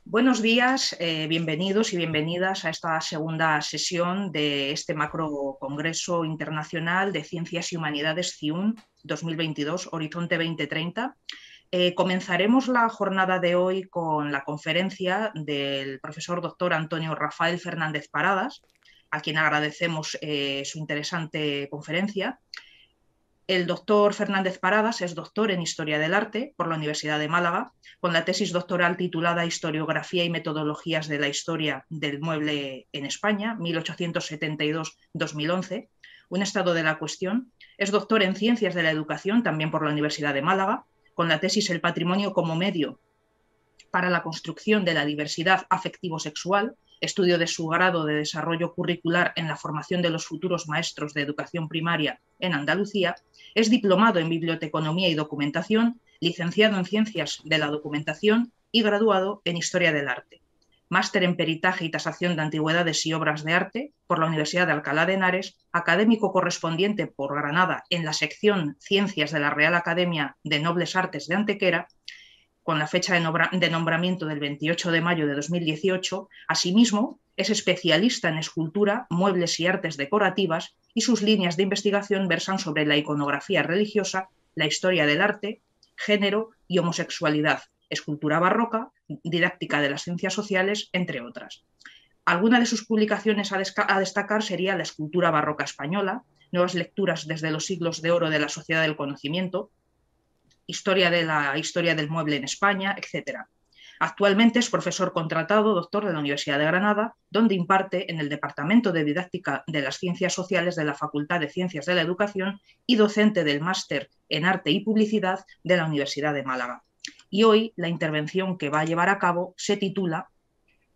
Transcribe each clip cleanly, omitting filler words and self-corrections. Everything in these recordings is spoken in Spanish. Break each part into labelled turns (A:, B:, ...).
A: Buenos días, bienvenidos y bienvenidas a esta segunda sesión de este macro Congreso Internacional de Ciencias y Humanidades CIUN 2022, Horizonte 2030. Comenzaremos la jornada de hoy con la conferencia del profesor doctor Antonio Rafael Fernández Paradas, a quien agradecemos su interesante conferencia. El doctor Fernández Paradas es doctor en Historia del Arte por la Universidad de Málaga, con la tesis doctoral titulada Historiografía y metodologías de la historia del mueble en España, 1872-2011, un estado de la cuestión. Es doctor en Ciencias de la Educación, también por la Universidad de Málaga, con la tesis El patrimonio como medio para la construcción de la diversidad afectivo-sexual, estudio de su grado de desarrollo curricular en la formación de los futuros maestros de educación primaria en Andalucía. Es diplomado en Biblioteconomía y Documentación, licenciado en Ciencias de la Documentación y graduado en Historia del Arte. Máster en Peritaje y Tasación de Antigüedades y Obras de Arte por la Universidad de Alcalá de Henares, académico correspondiente por Granada en la sección Ciencias de la Real Academia de Nobles Artes de Antequera, con la fecha de nombramiento del 28 de mayo de 2018. Asimismo, es especialista en escultura, muebles y artes decorativas, y sus líneas de investigación versan sobre la iconografía religiosa, la historia del arte, género y homosexualidad, escultura barroca, didáctica de las ciencias sociales, entre otras. Alguna de sus publicaciones a destacar sería La escultura barroca española, Nuevas lecturas desde los siglos de oro de la sociedad del conocimiento, Historia del mueble en España, etc. Actualmente es profesor contratado, doctor de la Universidad de Granada, donde imparte en el Departamento de Didáctica de las Ciencias Sociales de la Facultad de Ciencias de la Educación y docente del Máster en Arte y Publicidad de la Universidad de Málaga. Y hoy la intervención que va a llevar a cabo se titula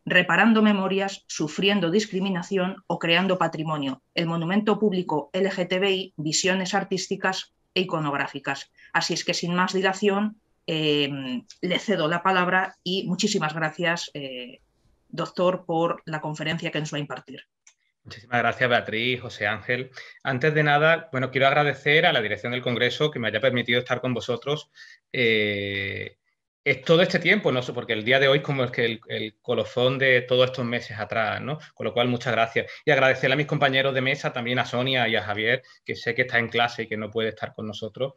A: Reparando memorias, sufriendo discriminación o creando patrimonio, el monumento público LGTBI, visiones artísticas e iconográficas. Así es que sin más dilación, le cedo la palabra y muchísimas gracias, doctor, por la conferencia que nos va a impartir.
B: Muchísimas gracias, Beatriz, José Ángel. Antes de nada, bueno, quiero agradecer a la dirección del Congreso que me haya permitido estar con vosotros todo este tiempo, no sé, porque el día de hoy es como el colofón de todos estos meses atrás, ¿no? Con lo cual, muchas gracias. Y agradecerle a mis compañeros de mesa, también a Sonia y a Javier, que sé que está en clase y que no puede estar con nosotros,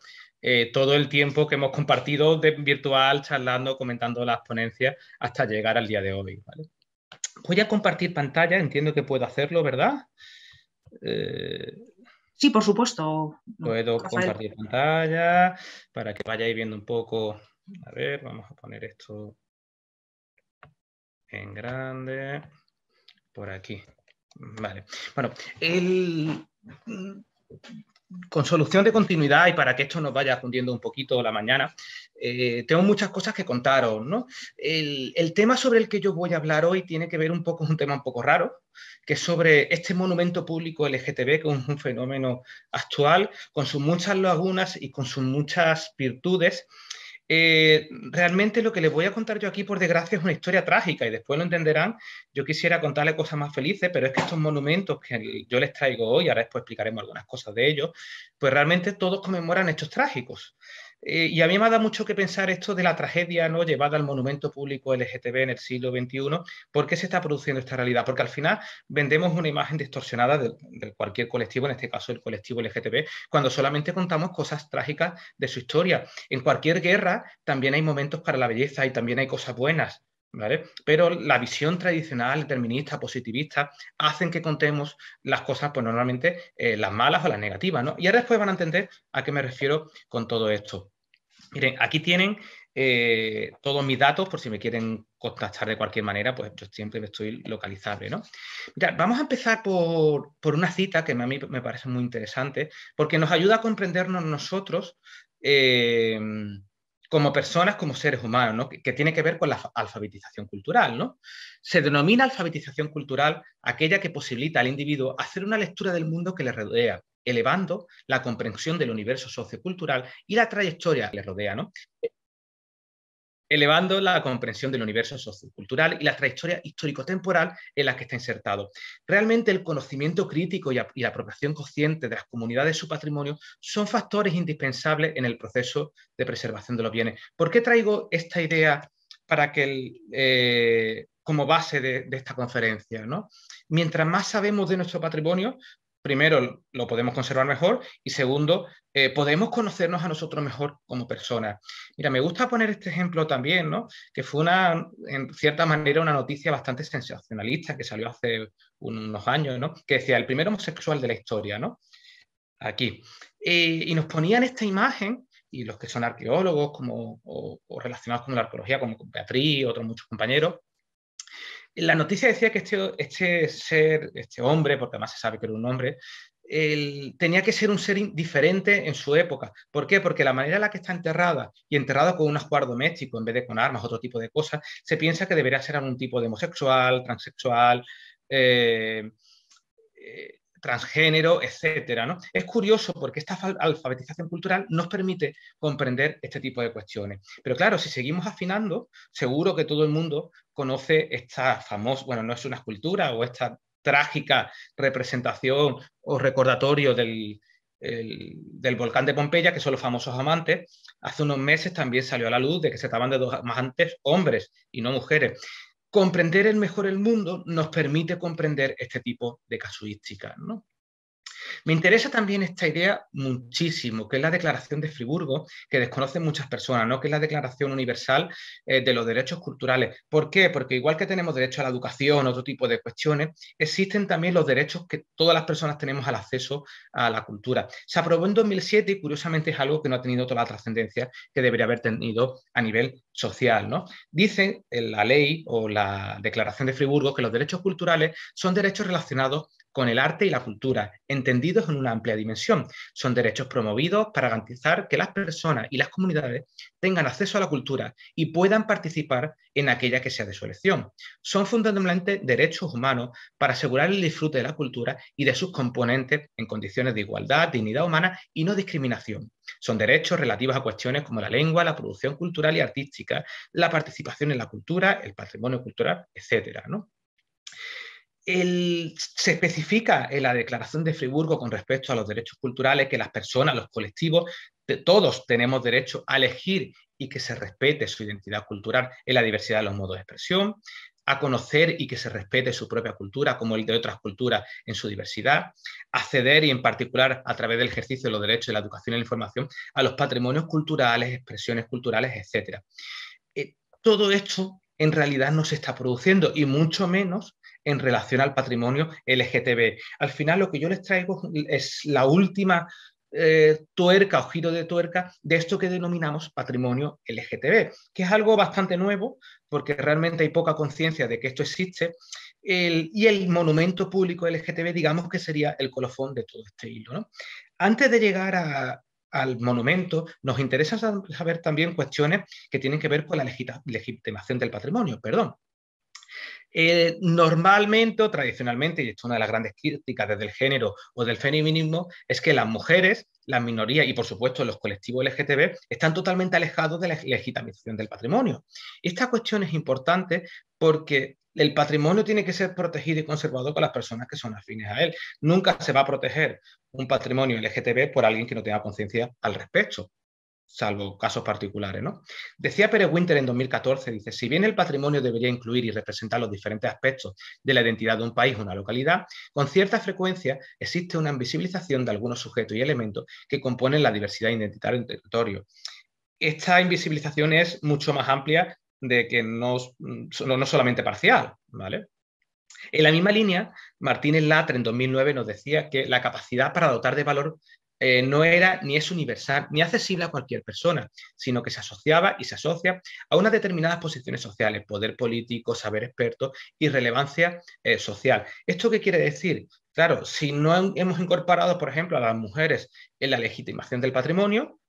B: todo el tiempo que hemos compartido virtual, charlando, comentando las ponencias, hasta llegar al día de hoy, ¿vale? Voy a compartir pantalla, entiendo que puedo hacerlo, ¿verdad?
A: Sí, por supuesto,
B: Puedo
A: Rafael.
B: compartir pantalla para que vayáis viendo un poco. A ver, vamos a poner esto en grande. Por aquí. Vale. Bueno, con solución de continuidad y para que esto nos vaya fundiendo un poquito la mañana, tengo muchas cosas que contaros, ¿no? El tema sobre el que yo voy a hablar hoy tiene que ver un poco, es un tema un poco raro, que es sobre este monumento público LGTB, que es un fenómeno actual, con sus muchas lagunas y con sus muchas virtudes. Realmente lo que les voy a contar yo aquí, por desgracia, es una historia trágica y después lo entenderán. Yo quisiera contarles cosas más felices, pero es que estos monumentos que yo les traigo hoy, ahora después explicaremos algunas cosas de ellos, pues realmente todos conmemoran hechos trágicos. Y a mí me da mucho que pensar esto de la tragedia, ¿no?, llevada al monumento público LGTB en el siglo XXI. ¿Por qué se está produciendo esta realidad? Porque al final vendemos una imagen distorsionada de cualquier colectivo, en este caso el colectivo LGTB, cuando solamente contamos cosas trágicas de su historia. En cualquier guerra también hay momentos para la belleza y también hay cosas buenas, ¿vale? Pero la visión tradicional, determinista, positivista, hacen que contemos las cosas, pues normalmente las malas o las negativas, ¿no? Y ahora después van a entender a qué me refiero con todo esto. Miren, aquí tienen todos mis datos, por si me quieren contactar de cualquier manera, pues yo siempre estoy localizable, ¿no? Mirad, vamos a empezar por una cita que a mí me parece muy interesante, porque nos ayuda a comprendernos nosotros como personas, como seres humanos, ¿no? Que tiene que ver con la alfabetización cultural, ¿no? Se denomina alfabetización cultural aquella que posibilita al individuo hacer una lectura del mundo que le rodea, elevando la comprensión del universo sociocultural y la trayectoria que le rodea, ¿no? Elevando la comprensión del universo sociocultural y la trayectoria histórico-temporal en la que está insertado. Realmente el conocimiento crítico y la apropiación consciente de las comunidades de su patrimonio son factores indispensables en el proceso de preservación de los bienes. ¿Por qué traigo esta idea para que como base de esta conferencia, ¿no? Mientras más sabemos de nuestro patrimonio, primero lo podemos conservar mejor y segundo, podemos conocernos a nosotros mejor como personas. Mira, me gusta poner este ejemplo también, ¿no? Que fue en cierta manera una noticia bastante sensacionalista que salió hace unos años, ¿no? Que decía el primer homosexual de la historia, ¿no? Aquí. Y nos ponían esta imagen, y los que son arqueólogos o relacionados con la arqueología, como Beatriz y otros muchos compañeros, la noticia decía que este hombre, porque además se sabe que era un hombre, tenía que ser un ser diferente en su época. ¿Por qué? Porque la manera en la que está enterrada y enterrada con un ajuar doméstico en vez de con armas, otro tipo de cosas, se piensa que debería ser algún tipo de homosexual, transexual, eh, transgénero, etcétera, ¿no? Es curioso porque esta alfabetización cultural nos permite comprender este tipo de cuestiones. Pero claro, si seguimos afinando, seguro que todo el mundo conoce esta famosa, bueno, no es una escultura o esta trágica representación o recordatorio del volcán de Pompeya, que son los famosos amantes. Hace unos meses también salió a la luz de que se trataban de dos amantes hombres y no mujeres. Comprender mejor el mundo nos permite comprender este tipo de casuísticas, ¿no? Me interesa también esta idea muchísimo, que es la Declaración de Friburgo, que desconocen muchas personas, ¿no? Que es la Declaración Universal de los Derechos Culturales. ¿Por qué? Porque igual que tenemos derecho a la educación, otro tipo de cuestiones, existen también los derechos que todas las personas tenemos al acceso a la cultura. Se aprobó en 2007 y curiosamente es algo que no ha tenido toda la trascendencia que debería haber tenido a nivel social, ¿no? Dice la ley o la Declaración de Friburgo que los derechos culturales son derechos relacionados con el arte y la cultura, entendidos en una amplia dimensión. Son derechos promovidos para garantizar que las personas y las comunidades tengan acceso a la cultura y puedan participar en aquella que sea de su elección. Son fundamentalmente derechos humanos para asegurar el disfrute de la cultura y de sus componentes en condiciones de igualdad, dignidad humana y no discriminación. Son derechos relativos a cuestiones como la lengua, la producción cultural y artística, la participación en la cultura, el patrimonio cultural, etcétera, ¿no? Se especifica en la Declaración de Friburgo con respecto a los derechos culturales que las personas, los colectivos, todos tenemos derecho a elegir y que se respete su identidad cultural en la diversidad de los modos de expresión, a conocer y que se respete su propia cultura como el de otras culturas en su diversidad, acceder y en particular a través del ejercicio de los derechos de la educación y la información a los patrimonios culturales, expresiones culturales, etc. Todo esto en realidad no se está produciendo y mucho menos en relación al patrimonio LGTB. Al final lo que yo les traigo es la última tuerca o giro de tuerca de esto que denominamos patrimonio LGTB, que es algo bastante nuevo porque realmente hay poca conciencia de que esto existe y el monumento público LGTB digamos que sería el colofón de todo este hilo, ¿no? Antes de llegar al monumento, nos interesa saber también cuestiones que tienen que ver con la legitimación del patrimonio, perdón. Normalmente o tradicionalmente, y esto es una de las grandes críticas desde el género o del feminismo, es que las mujeres, las minorías y por supuesto los colectivos LGTB están totalmente alejados de la legitimación del patrimonio. Esta cuestión es importante porque el patrimonio tiene que ser protegido y conservado con las personas que son afines a él. Nunca se va a proteger un patrimonio LGTB por alguien que no tenga conciencia al respecto, salvo casos particulares, ¿no? Decía Pere Winter en 2014, dice, si bien el patrimonio debería incluir y representar los diferentes aspectos de la identidad de un país o una localidad, con cierta frecuencia existe una invisibilización de algunos sujetos y elementos que componen la diversidad identitaria en territorio. Esta invisibilización es mucho más amplia de que no solamente parcial, ¿vale? En la misma línea, Martínez Latre en 2009 nos decía que la capacidad para dotar de valor no era ni es universal ni accesible a cualquier persona, sino que se asociaba y se asocia a unas determinadas posiciones sociales, poder político, saber experto y relevancia social. ¿Esto qué quiere decir? Claro, si no hemos incorporado, por ejemplo, a las mujeres en la legitimación del patrimonio,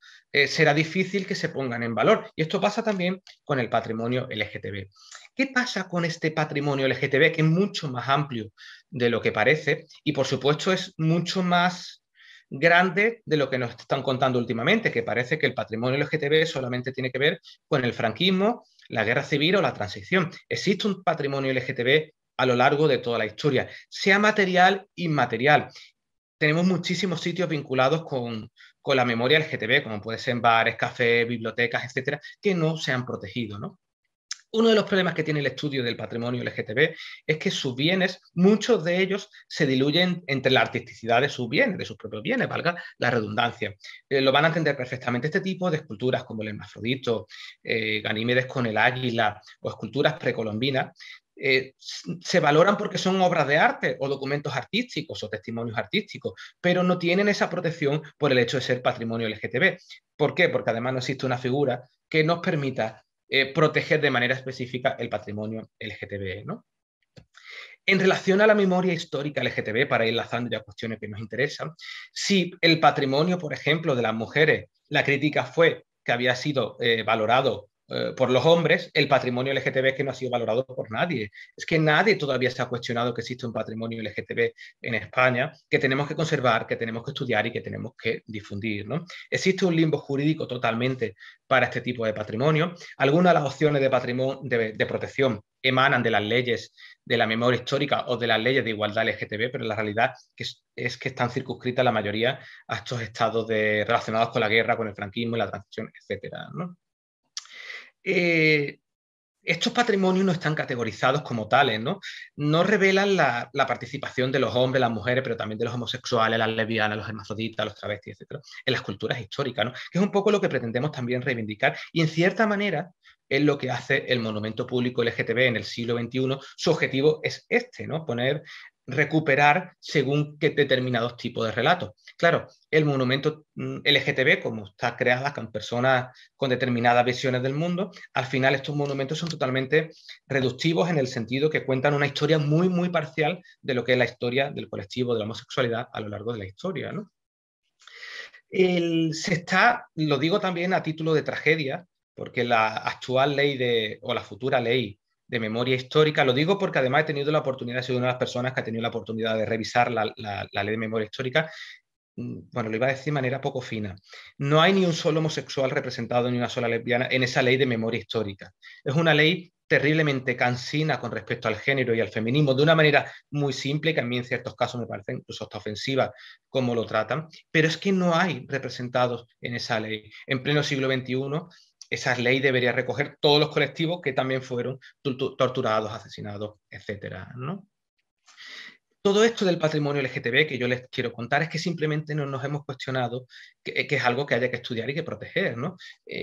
B: será difícil que se pongan en valor. Y esto pasa también con el patrimonio LGTB. ¿Qué pasa con este patrimonio LGTB que es mucho más amplio de lo que parece y por supuesto es mucho más grande de lo que nos están contando últimamente, que parece que el patrimonio LGTB solamente tiene que ver con el franquismo, la guerra civil o la transición? Existe un patrimonio LGTB a lo largo de toda la historia, sea material, inmaterial. Tenemos muchísimos sitios vinculados con la memoria LGTB, como pueden ser bares, cafés, bibliotecas, etcétera, que no se han protegido, ¿no? Uno de los problemas que tiene el estudio del patrimonio LGTB es que sus bienes, muchos de ellos se diluyen entre la artisticidad de sus bienes, de sus propios bienes, valga la redundancia. Lo van a entender perfectamente este tipo de esculturas como el hermafrodito, Ganímedes con el águila o esculturas precolombinas. Se valoran porque son obras de arte o documentos artísticos o testimonios artísticos, pero no tienen esa protección por el hecho de ser patrimonio LGTB. ¿Por qué? Porque además no existe una figura que nos permita proteger de manera específica el patrimonio LGTB, ¿no? En relación a la memoria histórica LGTB, para ir enlazando ya cuestiones que nos interesan, si el patrimonio, por ejemplo, de las mujeres, la crítica fue que había sido valorado por los hombres, el patrimonio LGTB es que no ha sido valorado por nadie. Es que nadie todavía se ha cuestionado que existe un patrimonio LGTB en España, que tenemos que conservar, que tenemos que estudiar y que tenemos que difundir, ¿no? Existe un limbo jurídico totalmente para este tipo de patrimonio. Algunas de las opciones de, de protección emanan de las leyes de la memoria histórica o de las leyes de igualdad LGTB, pero la realidad es que están circunscritas la mayoría a estos estados relacionados con la guerra, con el franquismo y la transición, etcétera, ¿no? Estos patrimonios no están categorizados como tales, ¿no? No revelan la participación de los hombres, las mujeres, pero también de los homosexuales, las lesbianas, los hermafroditas, los travestis, etcétera, en las culturas históricas, ¿no? Que es un poco lo que pretendemos también reivindicar y, en cierta manera, es lo que hace el monumento público LGTB en el siglo XXI. Su objetivo es este, ¿no? Recuperar según qué determinados tipos de relatos. Claro, el monumento LGTB, como está creada con personas con determinadas visiones del mundo, al final estos monumentos son totalmente reductivos en el sentido que cuentan una historia muy, muy parcial de lo que es la historia del colectivo de la homosexualidad a lo largo de la historia, ¿no? Lo digo también a título de tragedia, porque la actual ley o la futura ley de memoria histórica, lo digo porque además he tenido la oportunidad, he sido una de las personas que ha tenido la oportunidad de revisar la ley de memoria histórica. Bueno, lo iba a decir de manera poco fina. No hay ni un solo homosexual representado ni una sola lesbiana en esa ley de memoria histórica. Es una ley terriblemente cansina con respecto al género y al feminismo, de una manera muy simple, que a mí en ciertos casos me parece incluso hasta ofensiva como lo tratan, pero es que no hay representados en esa ley. En pleno siglo XXI, esa ley debería recoger todos los colectivos que también fueron torturados, asesinados, etcétera, ¿no? Todo esto del patrimonio LGTB que yo les quiero contar es que simplemente no nos hemos cuestionado que es algo que haya que estudiar y que proteger, ¿no?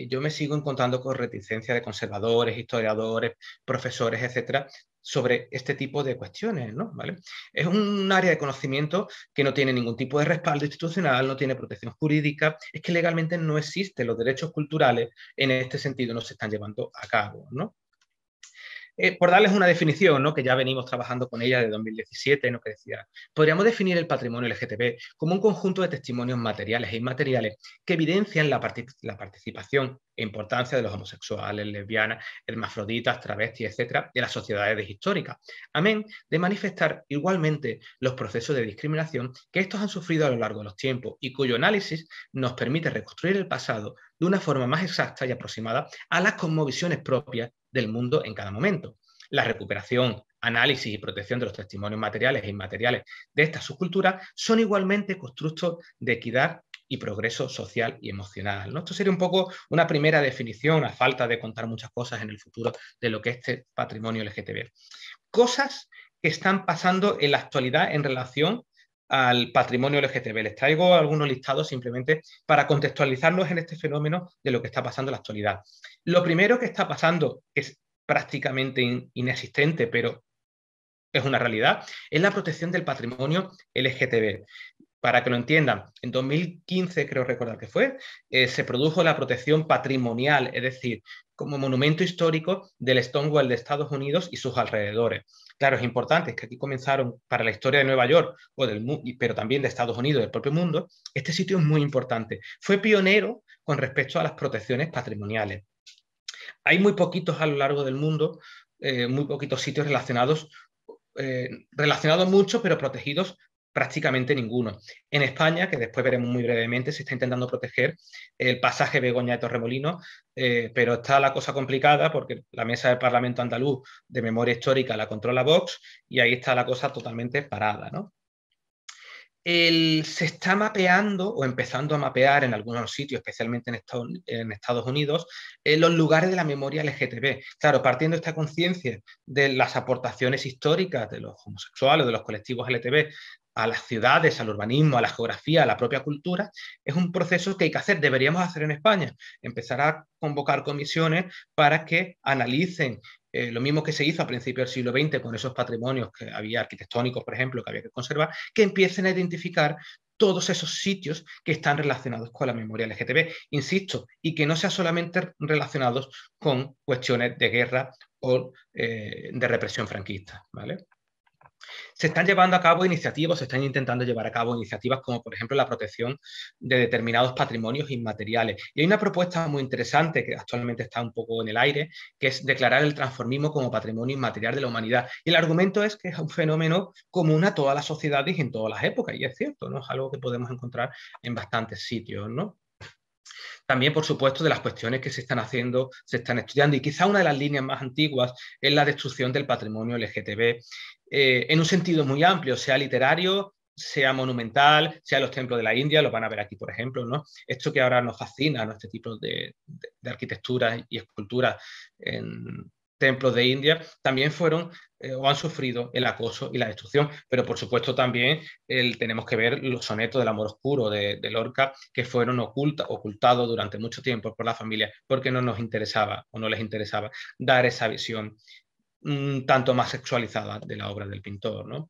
B: Yo me sigo encontrando con reticencia de conservadores, historiadores, profesores, etcétera, sobre este tipo de cuestiones, ¿no? ¿Vale? Es un área de conocimiento que no tiene ningún tipo de respaldo institucional, no tiene protección jurídica, es que legalmente no existen los derechos culturales en este sentido, no se están llevando a cabo, ¿no? Por darles una definición, ¿no? Que ya venimos trabajando con ella de 2017, ¿no? Que decía, podríamos definir el patrimonio LGTB como un conjunto de testimonios materiales e inmateriales que evidencian la participación e importancia de los homosexuales, lesbianas, hermafroditas, travestis, etcétera, de las sociedades históricas, amén de manifestar igualmente los procesos de discriminación que estos han sufrido a lo largo de los tiempos y cuyo análisis nos permite reconstruir el pasado de una forma más exacta y aproximada a las cosmovisiones propias del mundo en cada momento. La recuperación, análisis y protección de los testimonios materiales e inmateriales de estas subculturas son igualmente constructos de equidad y progreso social y emocional, ¿no? Esto sería un poco una primera definición, a falta de contar muchas cosas en el futuro de lo que es este patrimonio LGTB. Cosas que están pasando en la actualidad en relación al patrimonio LGTB. Les traigo algunos listados simplemente para contextualizarnos en este fenómeno de lo que está pasando en la actualidad. Lo primero que está pasando, que es prácticamente inexistente, pero es una realidad, es la protección del patrimonio LGTB. Para que lo entiendan, en 2015, creo recordar que fue, se produjo la protección patrimonial, es decir, como monumento histórico del Stonewall de Estados Unidos y sus alrededores. Claro, es importante, es que aquí comenzaron para la historia de Nueva York, pero también de Estados Unidos, del propio mundo, este sitio es muy importante. Fue pionero con respecto a las protecciones patrimoniales. Hay muy poquitos a lo largo del mundo, muy poquitos sitios relacionados mucho, pero protegidos prácticamente ninguno. En España, que después veremos muy brevemente, se está intentando proteger el pasaje Begoña de Torremolinos, pero está la cosa complicada porque la mesa del Parlamento andaluz de memoria histórica la controla Vox y ahí está la cosa totalmente parada, ¿no? Se está mapeando o empezando a mapear en algunos sitios, especialmente en Estados Unidos, los lugares de la memoria LGTB. Claro, partiendo de esta conciencia de las aportaciones históricas de los homosexuales, de los colectivos LGTB, a las ciudades, al urbanismo, a la geografía, a la propia cultura, es un proceso que hay que hacer, deberíamos hacer en España, empezar a convocar comisiones para que analicen lo mismo que se hizo a principios del siglo XX con esos patrimonios que había arquitectónicos, por ejemplo, que había que conservar, que empiecen a identificar todos esos sitios que están relacionados con la memoria LGTB, insisto, y que no sean solamente relacionados con cuestiones de guerra o de represión franquista, ¿vale? Se están llevando a cabo iniciativas, se están intentando llevar a cabo iniciativas como, por ejemplo, la protección de determinados patrimonios inmateriales. Y hay una propuesta muy interesante que actualmente está un poco en el aire, que es declarar el transformismo como patrimonio inmaterial de la humanidad. Y el argumento es que es un fenómeno común a todas las sociedades y en todas las épocas, y es cierto, ¿no? Es algo que podemos encontrar en bastantes sitios, ¿no? También, por supuesto, de las cuestiones que se están haciendo, se están estudiando, y quizá una de las líneas más antiguas es la destrucción del patrimonio LGTB en un sentido muy amplio, sea literario, sea monumental, sea los templos de la India, lo van a ver aquí, por ejemplo, ¿no? Esto que ahora nos fascina, ¿no? Este tipo de arquitectura y escultura en templos de India, también fueron o han sufrido el acoso y la destrucción, pero por supuesto también tenemos que ver los sonetos del amor oscuro de Lorca, que fueron ocultados durante mucho tiempo por la familia, porque no nos interesaba o no les interesaba dar esa visión tanto más sexualizada de la obra del pintor, ¿no?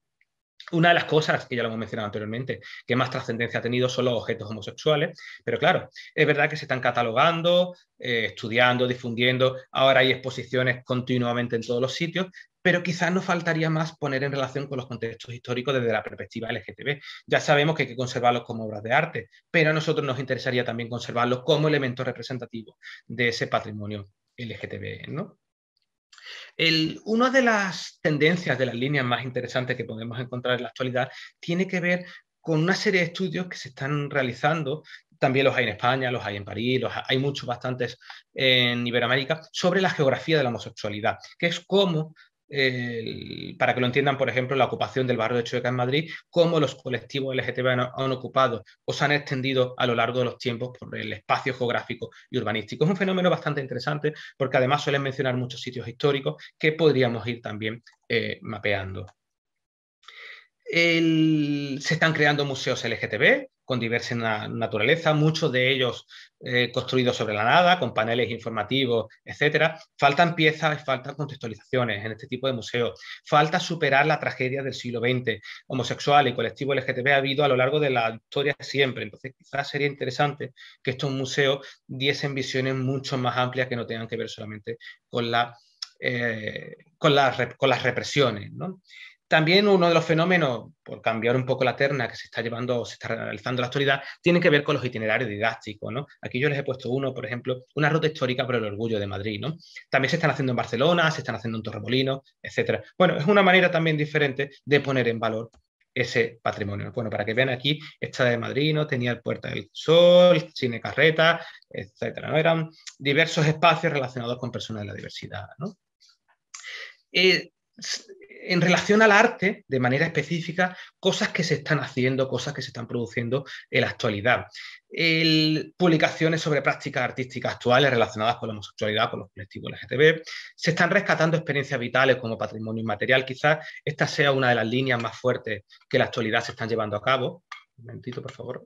B: Una de las cosas, que ya lo hemos mencionado anteriormente, que más trascendencia ha tenido son los objetos homosexuales, pero claro, es verdad que se están catalogando, estudiando, difundiendo, ahora hay exposiciones continuamente en todos los sitios, pero quizás nos faltaría más poner en relación con los contextos históricos desde la perspectiva LGTB. Ya sabemos que hay que conservarlos como obras de arte, pero a nosotros nos interesaría también conservarlos como elementos representativos de ese patrimonio LGTB, ¿no? Una de las tendencias, de las líneas más interesantes que podemos encontrar en la actualidad, tiene que ver con una serie de estudios que se están realizando, también los hay en España, los hay en París, hay muchos, bastantes en Iberoamérica, sobre la geografía de la homosexualidad, que es cómo, para que lo entiendan, por ejemplo, la ocupación del barrio de Chueca en Madrid, cómo los colectivos LGTB han ocupado o se han extendido a lo largo de los tiempos por el espacio geográfico y urbanístico. Es un fenómeno bastante interesante porque además suelen mencionar muchos sitios históricos que podríamos ir también mapeando. Se están creando museos LGTB con diversa naturaleza, muchos de ellos construidos sobre la nada, con paneles informativos, etc. Faltan piezas, faltan contextualizaciones en este tipo de museos. Falta superar la tragedia del siglo XX. Homosexual y colectivo LGTB ha habido a lo largo de la historia siempre. Entonces, quizás sería interesante que estos museos diesen visiones mucho más amplias que no tengan que ver solamente con las represiones, ¿no? También uno de los fenómenos, por cambiar un poco la terna que se está llevando, se está realizando en la actualidad, tiene que ver con los itinerarios didácticos, ¿no? Aquí yo les he puesto uno, por ejemplo, una ruta histórica por el orgullo de Madrid, ¿no? También se están haciendo en Barcelona, se están haciendo en Torremolinos, etcétera. Bueno, es una manera también diferente de poner en valor ese patrimonio. Bueno, para que vean aquí, esta de Madrid, ¿no? Tenía el Puerta del Sol, Cine Carreta, etcétera, ¿no? Eran diversos espacios relacionados con personas de la diversidad, ¿no? En relación al arte, de manera específica, cosas que se están haciendo, cosas que se están produciendo en la actualidad. Publicaciones sobre prácticas artísticas actuales relacionadas con la homosexualidad, con los colectivos LGTB. Se están rescatando experiencias vitales como patrimonio inmaterial. Quizás esta sea una de las líneas más fuertes que en la actualidad se están llevando a cabo. Un momentito, por favor.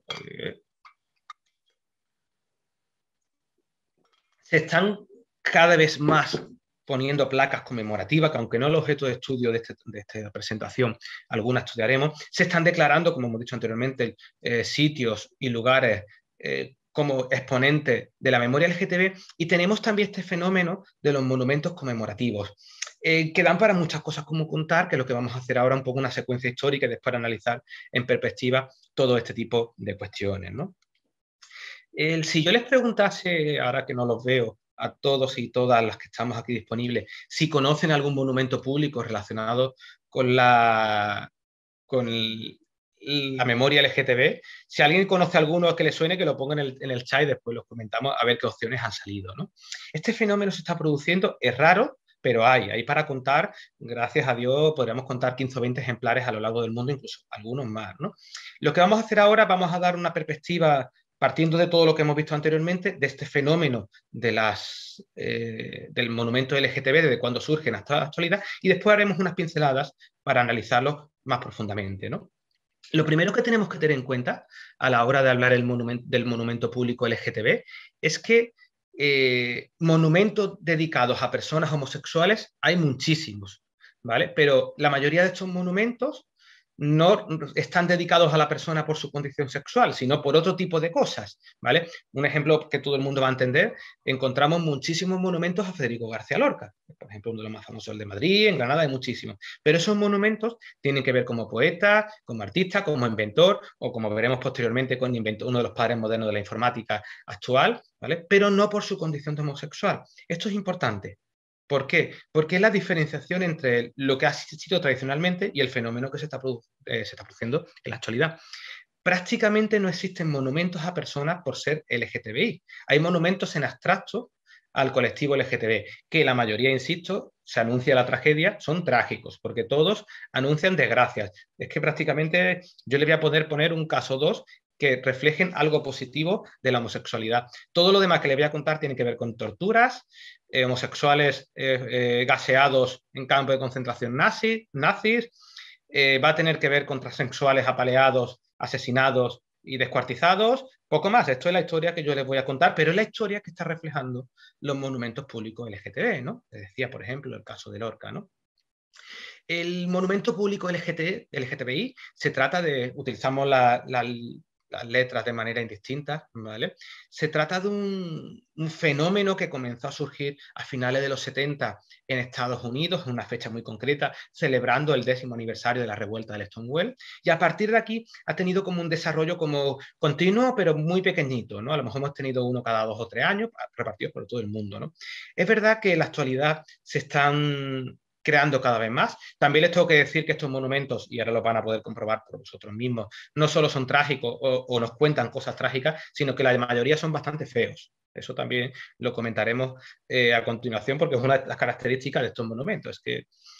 B: Se están cada vez más poniendo placas conmemorativas, que aunque no es el objeto de estudio de esta presentación, algunas estudiaremos, se están declarando, como hemos dicho anteriormente, sitios y lugares como exponentes de la memoria LGTB, y tenemos también este fenómeno de los monumentos conmemorativos, que dan para muchas cosas como contar, que es lo que vamos a hacer ahora, un poco una secuencia histórica y después analizar en perspectiva todo este tipo de cuestiones, ¿no? Si yo les preguntase, ahora que no los veo, a todos y todas las que estamos aquí disponibles, si conocen algún monumento público relacionado con la memoria LGTB, si alguien conoce alguno que le suene, que lo ponga en el chat y después los comentamos a ver qué opciones han salido, ¿no? Este fenómeno se está produciendo, es raro, pero hay para contar, gracias a Dios, podríamos contar 15 o 20 ejemplares a lo largo del mundo, incluso algunos más, ¿no? Lo que vamos a hacer ahora, vamos a dar una perspectiva, partiendo de todo lo que hemos visto anteriormente, de este fenómeno del monumento LGTB, desde cuando surgen hasta la actualidad, y después haremos unas pinceladas para analizarlo más profundamente, ¿no? Lo primero que tenemos que tener en cuenta a la hora de hablar del monumento público LGTB es que monumentos dedicados a personas homosexuales hay muchísimos, ¿vale? Pero la mayoría de estos monumentos no están dedicados a la persona por su condición sexual, sino por otro tipo de cosas, ¿vale? Un ejemplo que todo el mundo va a entender, encontramos muchísimos monumentos a Federico García Lorca, por ejemplo, uno de los más famosos, el de Madrid, en Granada hay muchísimos, pero esos monumentos tienen que ver como poeta, como artista, como inventor, o como veremos posteriormente con uno de los padres modernos de la informática actual, ¿vale? Pero no por su condición de homosexual. Esto es importante. ¿Por qué? Porque es la diferenciación entre lo que ha existido tradicionalmente y el fenómeno que se está produciendo en la actualidad. Prácticamente no existen monumentos a personas por ser LGTBI. Hay monumentos en abstracto al colectivo LGTB, que la mayoría, insisto, se anuncia la tragedia, son trágicos, porque todos anuncian desgracias. Es que prácticamente yo le voy a poner un caso 2 que reflejen algo positivo de la homosexualidad. Todo lo demás que le voy a contar tiene que ver con torturas, homosexuales gaseados en campos de concentración nazis, va a tener que ver con transexuales apaleados, asesinados y descuartizados, poco más. Esto es la historia que yo les voy a contar, pero es la historia que está reflejando los monumentos públicos LGTB, ¿no? Les decía, por ejemplo, el caso de Lorca, ¿no? El monumento público LGTBI se trata de, utilizamos las letras de manera indistinta, ¿vale? Se trata de un fenómeno que comenzó a surgir a finales de los 70 en Estados Unidos, en una fecha muy concreta, celebrando el 10º aniversario de la revuelta del Stonewall, y a partir de aquí ha tenido como un desarrollo como continuo, pero muy pequeñito, ¿no? A lo mejor hemos tenido uno cada 2 o 3 años, repartidos por todo el mundo, ¿no? Es verdad que en la actualidad se están creando cada vez más. También les tengo que decir que estos monumentos, y ahora lo van a poder comprobar por vosotros mismos, no solo son trágicos o nos cuentan cosas trágicas, sino que la mayoría son bastante feos. Eso también lo comentaremos a continuación, porque es una de las características de estos monumentos.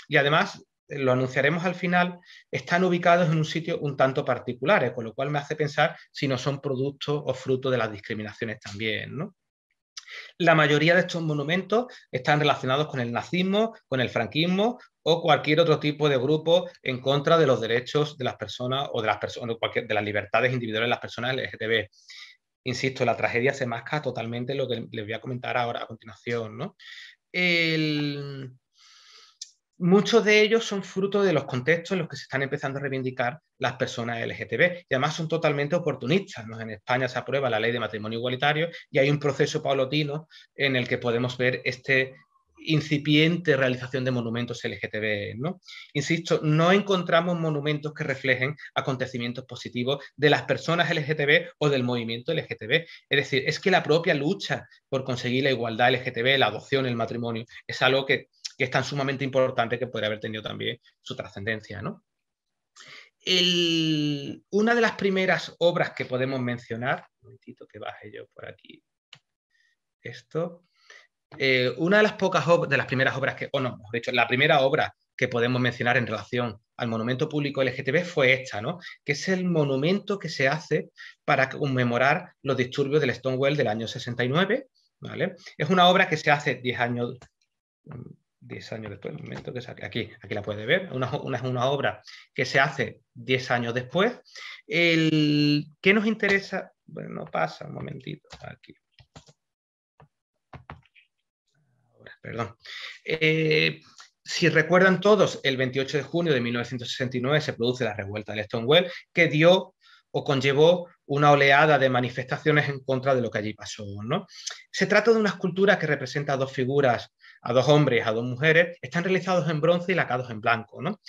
B: Y además, lo anunciaremos al final, están ubicados en un sitio un tanto particular, con lo cual me hace pensar si no son producto o fruto de las discriminaciones también, ¿no? La mayoría de estos monumentos están relacionados con el nazismo, con el franquismo o cualquier otro tipo de grupo en contra de los derechos de las personas o de las libertades individuales de las personas LGTB. Insisto, la tragedia se masca totalmente lo que les voy a comentar ahora a continuación, ¿no? Muchos de ellos son fruto de los contextos en los que se están empezando a reivindicar las personas LGTB y además son totalmente oportunistas, ¿no? En España se aprueba la ley de matrimonio igualitario y hay un proceso paulatino en el que podemos ver este incipiente realización de monumentos LGTB, ¿no? Insisto, no encontramos monumentos que reflejen acontecimientos positivos de las personas LGTB o del movimiento LGTB. Es decir, es que la propia lucha por conseguir la igualdad LGTB, la adopción, el matrimonio, es algo que es tan sumamente importante que podría haber tenido también su trascendencia, ¿no? Una de las primeras obras que podemos mencionar, un momentito que baje yo por aquí, esto, una de las de las primeras obras que, o no, mejor dicho, la primera obra que podemos mencionar en relación al monumento público LGTB fue esta, ¿no? Que es el monumento que se hace para conmemorar los disturbios del Stonewall del año 69, ¿vale? Es una obra que se hace 10 años después, un momento que aquí la puede ver, una obra que se hace 10 años después. ¿Qué nos interesa? Bueno, no pasa, un momentito, aquí. Perdón. Si recuerdan todos, el 28 de junio de 1969 se produce la revuelta del Stonewall, que dio o conllevó una oleada de manifestaciones en contra de lo que allí pasó, ¿no? Se trata de una escultura que representa a dos figuras, a dos hombres, a dos mujeres, están realizados en bronce y lacados en blanco, ¿no?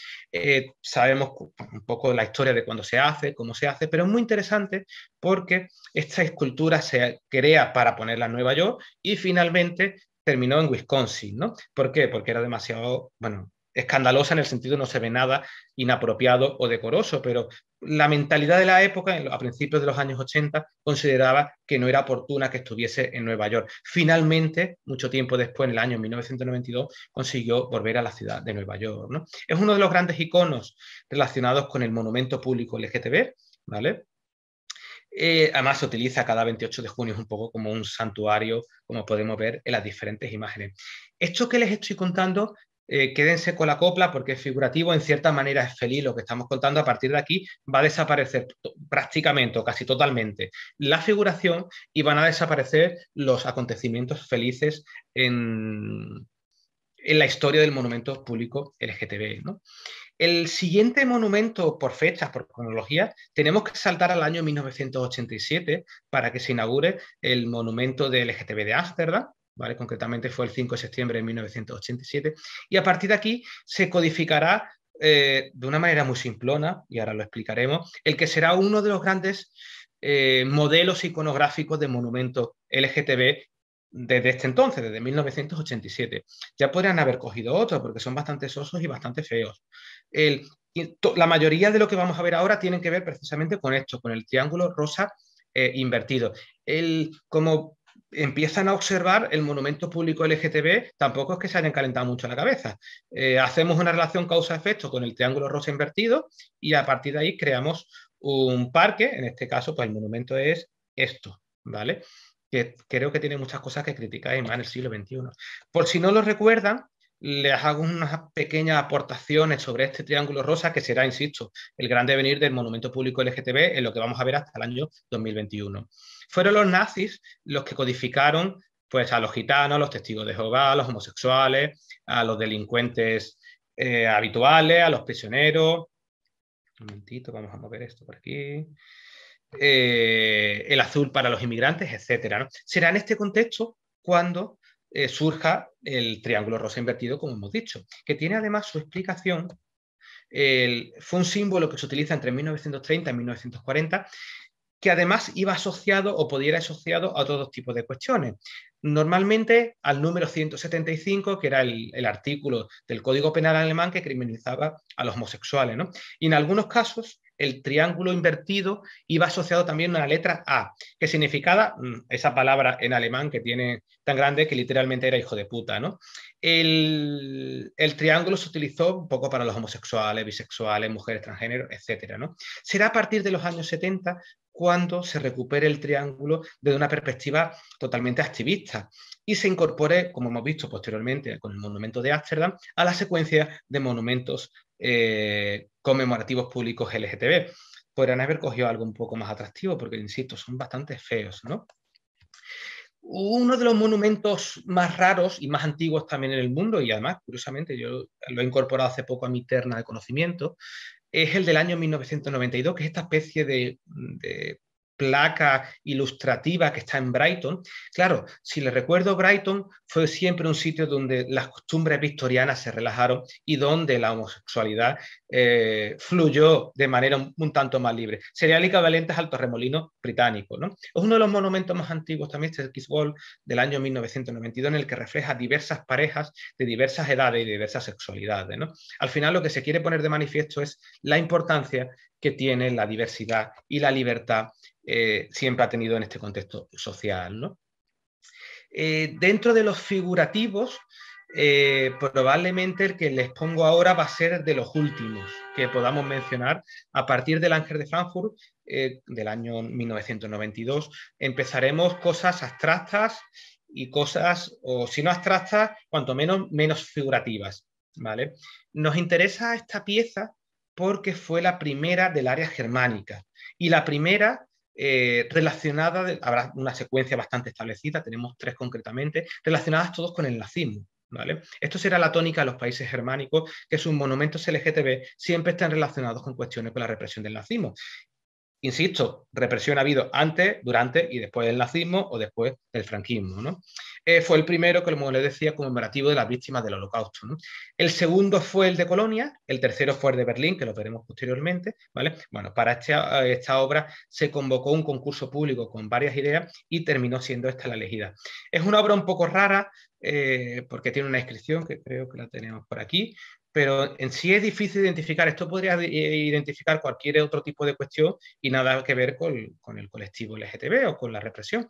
B: Sabemos un poco la historia de cuándo se hace, cómo se hace, pero es muy interesante porque esta escultura se crea para ponerla en Nueva York y finalmente terminó en Wisconsin, ¿no? ¿Por qué? Porque era demasiado, bueno, escandalosa en el sentido no se ve nada inapropiado o decoroso, pero la mentalidad de la época, a principios de los años 80, consideraba que no era oportuna que estuviese en Nueva York. Finalmente, mucho tiempo después, en el año 1992, consiguió volver a la ciudad de Nueva York, ¿no? Es uno de los grandes iconos relacionados con el monumento público LGTB, ¿vale? Además se utiliza cada 28 de junio, es un poco como un santuario, como podemos ver en las diferentes imágenes. Esto que les estoy contando, quédense con la copla porque es figurativo, en cierta manera es feliz lo que estamos contando. A partir de aquí va a desaparecer prácticamente o casi totalmente la figuración y van a desaparecer los acontecimientos felices en la historia del monumento público LGTB, ¿no? El siguiente monumento por fechas, por cronología, tenemos que saltar al año 1987 para que se inaugure el monumento de LGTB de Ámsterdam, ¿vale? Concretamente fue el 5 de septiembre de 1987, y a partir de aquí se codificará de una manera muy simplona, y ahora lo explicaremos, el que será uno de los grandes modelos iconográficos de monumentos LGTB desde este entonces, desde 1987. Ya podrían haber cogido otros porque son bastante sosos y bastante feos. La mayoría de lo que vamos a ver ahora tienen que ver precisamente con esto, con el triángulo rosa invertido. Como empiezan a observar, el monumento público LGTB tampoco es que se hayan calentado mucho la cabeza. Hacemos una relación causa-efecto con el triángulo rosa invertido y a partir de ahí creamos un parque, en este caso pues el monumento es esto, ¿vale? Que creo que tiene muchas cosas que criticar y más en el siglo XXI. Por si no lo recuerdan, les hago unas pequeñas aportaciones sobre este triángulo rosa que será, insisto, el gran devenir del monumento público LGTB en lo que vamos a ver hasta el año 2021. Fueron los nazis los que codificaron pues, a los gitanos, a los testigos de Jehová, a los homosexuales, a los delincuentes habituales, a los prisioneros. Un momentito, vamos a mover esto por aquí. El azul para los inmigrantes, etcétera, ¿no? Será en este contexto cuando surja el triángulo rosa invertido, como hemos dicho, que tiene además su explicación. Fue un símbolo que se utiliza entre 1930 y 1940, que además iba asociado o podía ir asociado a otros tipos de cuestiones. Normalmente al número 175, que era el artículo del Código Penal alemán que criminalizaba a los homosexuales, ¿no? Y en algunos casos el triángulo invertido iba asociado también a una letra A, que significaba esa palabra en alemán que tiene tan grande que literalmente era hijo de puta, ¿no? El triángulo se utilizó un poco para los homosexuales, bisexuales, mujeres transgénero, etcétera, ¿no? Será a partir de los años 70 cuando se recupere el triángulo desde una perspectiva totalmente activista y se incorpore, como hemos visto posteriormente con el monumento de Ámsterdam, a la secuencia de monumentos conmemorativos públicos LGTB. Podrían haber cogido algo un poco más atractivo porque, insisto, son bastante feos, ¿no? Uno de los monumentos más raros y más antiguos también en el mundo, y además, curiosamente, yo lo he incorporado hace poco a mi terna de conocimiento, es el del año 1992, que es esta especie de placa ilustrativa que está en Brighton. Claro, si les recuerdo, Brighton fue siempre un sitio donde las costumbres victorianas se relajaron y donde la homosexualidad fluyó de manera un tanto más libre. Sería el equivalente al Torremolinos británico, ¿no? Es uno de los monumentos más antiguos también, este Kiss-Wall del año 1992, en el que refleja diversas parejas de diversas edades y de diversas sexualidades, ¿no? Al final lo que se quiere poner de manifiesto es la importancia que tiene la diversidad y la libertad siempre ha tenido en este contexto social, ¿no? Dentro de los figurativos, probablemente el que les pongo ahora va a ser de los últimos que podamos mencionar. A partir del Ángel de Frankfurt, del año 1992, empezaremos cosas abstractas y cosas, o si no abstractas, cuanto menos figurativas, ¿vale? Nos interesa esta pieza porque fue la primera del área germánica y la primera relacionada, habrá una secuencia bastante establecida, tenemos tres concretamente, relacionadas todos con el nazismo, ¿vale? Esto será la tónica de los países germánicos, que sus monumentos LGTB siempre están relacionados con cuestiones con la represión del nazismo. Insisto, represión ha habido antes, durante y después del nazismo o después del franquismo, ¿no? Fue el primero, como les decía, conmemorativo de las víctimas del Holocausto, ¿no? El segundo fue el de Colonia, el tercero fue el de Berlín, que lo veremos posteriormente, ¿vale? Bueno, para esta obra se convocó un concurso público con varias ideas y terminó siendo esta la elegida. Es una obra un poco rara porque tiene una inscripción, que creo que la tenemos por aquí, pero en sí es difícil identificar. Esto podría identificar cualquier otro tipo de cuestión y nada que ver con el colectivo LGTB o con la represión.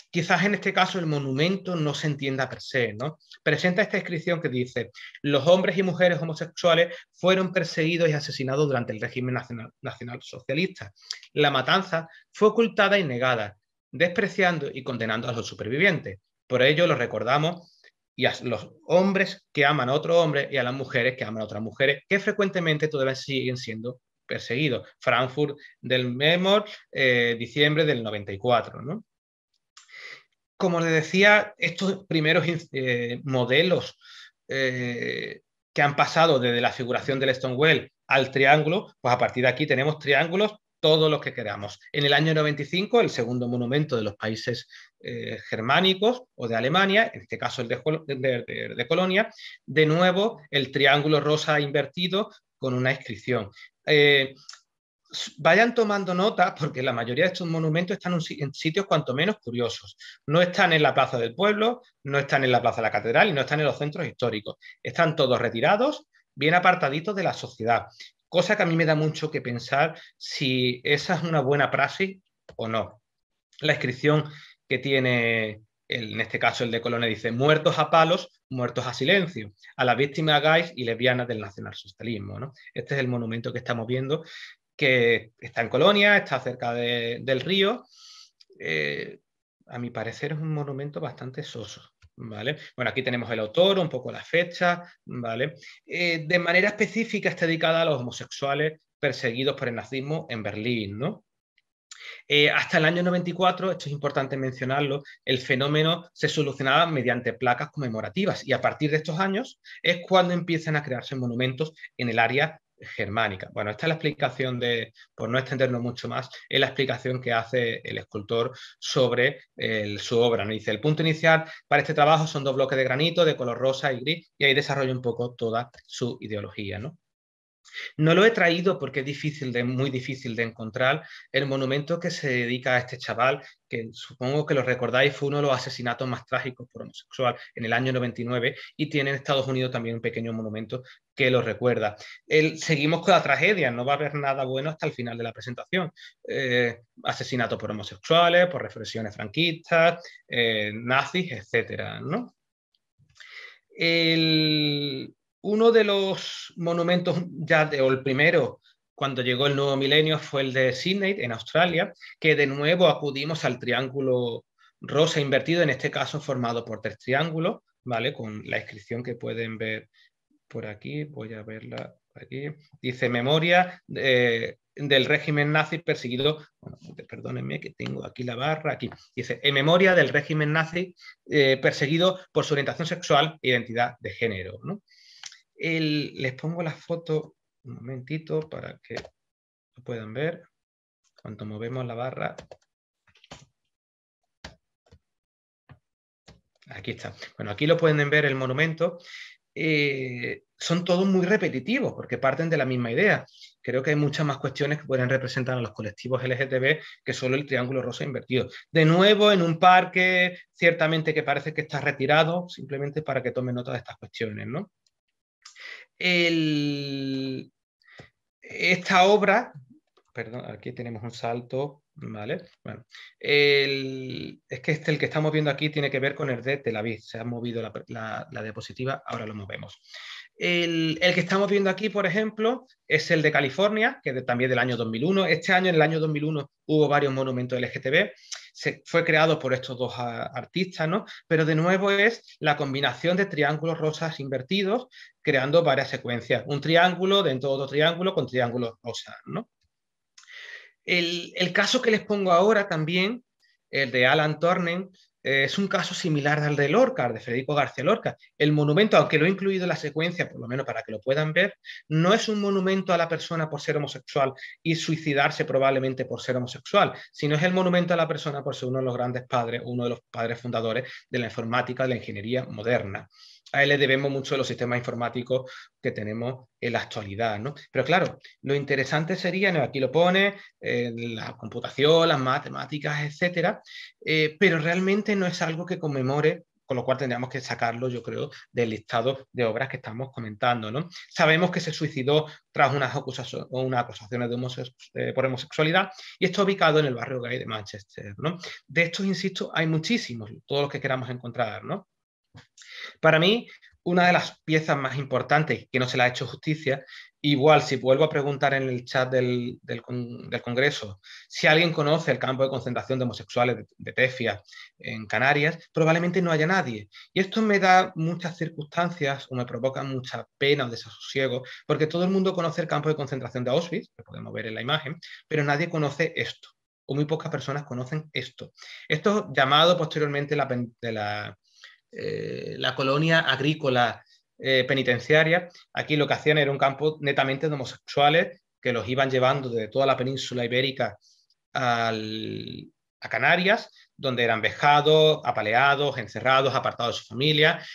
B: Quizás en este caso el monumento no se entienda per se, ¿no? Presenta esta inscripción que dice: los hombres y mujeres homosexuales fueron perseguidos y asesinados durante el régimen nacional socialista. La matanza fue ocultada y negada, despreciando y condenando a los supervivientes. Por ello lo recordamos, y a los hombres que aman a otro hombre y a las mujeres que aman a otras mujeres, que frecuentemente todavía siguen siendo perseguidos. Frankfurt del Memor, diciembre del 94, ¿no? Como les decía, estos primeros modelos que han pasado desde la figuración del Stonewall al triángulo, pues a partir de aquí tenemos triángulos todos los que queramos. En el año 95, el segundo monumento de los países germánicos o de Alemania, en este caso el de Colonia, de nuevo el triángulo rosa invertido con una inscripción. Vayan tomando nota porque la mayoría de estos monumentos están en sitios cuanto menos curiosos. No están en la plaza del pueblo, no están en la plaza de la catedral y no están en los centros históricos. Están todos retirados, bien apartaditos de la sociedad. Cosa que a mí me da mucho que pensar si esa es una buena praxis o no. La inscripción que tiene, en este caso el de Colonia, dice: muertos a palos, muertos a silencio, a las víctimas gays y lesbianas del nacionalsocialismo, ¿no? Este es el monumento que estamos viendo, que está en Colonia, está cerca del río. A mi parecer es un monumento bastante soso, ¿vale? Bueno, aquí tenemos el autor, un poco la fecha, ¿vale? De manera específica está dedicada a los homosexuales perseguidos por el nazismo en Berlín, ¿no? Hasta el año 94, esto es importante mencionarlo, el fenómeno se solucionaba mediante placas conmemorativas, y a partir de estos años es cuando empiezan a crearse monumentos en el área germánica. Bueno, esta es la explicación por no extendernos mucho más, es la explicación que hace el escultor sobre su obra, ¿no? Dice: el punto inicial para este trabajo son 2 bloques de granito de color rosa y gris, y ahí desarrolla un poco toda su ideología, ¿no? No lo he traído porque es muy difícil de encontrar el monumento que se dedica a este chaval, que supongo que lo recordáis, fue uno de los asesinatos más trágicos por homosexual en el año 99, y tiene en Estados Unidos también un pequeño monumento que lo recuerda. Seguimos con la tragedia, no va a haber nada bueno hasta el final de la presentación. Asesinatos por homosexuales, por represiones franquistas, nazis, etcétera, ¿no? Uno de los monumentos o el primero, cuando llegó el nuevo milenio, fue el de Sydney, en Australia, que de nuevo acudimos al triángulo rosa invertido, en este caso formado por 3 triángulos, ¿vale? Con la inscripción que pueden ver por aquí, voy a verla aquí. Dice: memoria del régimen nazi perseguido, bueno, perdónenme que tengo aquí la barra, aquí, dice: en memoria del régimen nazi perseguido por su orientación sexual e identidad de género, ¿no? Les pongo la foto un momentito para que lo puedan ver. Cuando movemos la barra, aquí está. Bueno, aquí lo pueden ver el monumento. Son todos muy repetitivos porque parten de la misma idea. Creo que hay muchas más cuestiones que pueden representar a los colectivos LGTB que solo el triángulo rosa invertido. De nuevo, en un parque, ciertamente que parece que está retirado, simplemente para que tomen nota de estas cuestiones, ¿no? Esta obra, perdón, aquí tenemos un salto, ¿vale? Bueno, es que el que estamos viendo aquí tiene que ver con el de Tel Aviv. Se ha movido la diapositiva, ahora lo movemos. El que estamos viendo aquí, por ejemplo, es el de California, que también del año 2001. Este año, en el año 2001, hubo varios monumentos LGTB. Fue creado por estos 2 artistas, ¿no? Pero de nuevo es la combinación de triángulos rosas invertidos, creando varias secuencias. Un triángulo dentro de otro triángulo con triángulos rosas, ¿no? El caso que les pongo ahora también, el de Alan Turner, es un caso similar al de Lorca, de Federico García Lorca. El monumento, aunque lo he incluido en la secuencia, por lo menos para que lo puedan ver, no es un monumento a la persona por ser homosexual y suicidarse probablemente por ser homosexual, sino es el monumento a la persona por ser uno de los grandes padres, uno de los padres fundadores de la informática, de la ingeniería moderna. A él le debemos mucho de los sistemas informáticos que tenemos en la actualidad, ¿no? Pero claro, lo interesante sería, ¿no? Aquí lo pone, la computación, las matemáticas, etcétera, pero realmente no es algo que conmemore con lo cual tendríamos que sacarlo, yo creo, del listado de obras que estamos comentando, ¿no? Sabemos que se suicidó tras unas acusaciones por homosexualidad, y está ubicado en el barrio gay de Manchester, ¿no? De estos, insisto, hay muchísimos, todos los que queramos encontrar, ¿no? Para mí, una de las piezas más importantes que no se le ha hecho justicia, igual si vuelvo a preguntar en el chat del Congreso si alguien conoce el campo de concentración de homosexuales de Tefia en Canarias, probablemente no haya nadie. Y esto me da muchas circunstancias o me provoca mucha pena o desasosiego, porque todo el mundo conoce el campo de concentración de Auschwitz, que podemos ver en la imagen, pero nadie conoce esto, o muy pocas personas conocen esto. Esto llamado posteriormente la colonia agrícola penitenciaria. Aquí lo que hacían era un campo netamente de homosexuales que los iban llevando de toda la península ibérica a Canarias, donde eran vejados, apaleados, encerrados, apartados de su familia,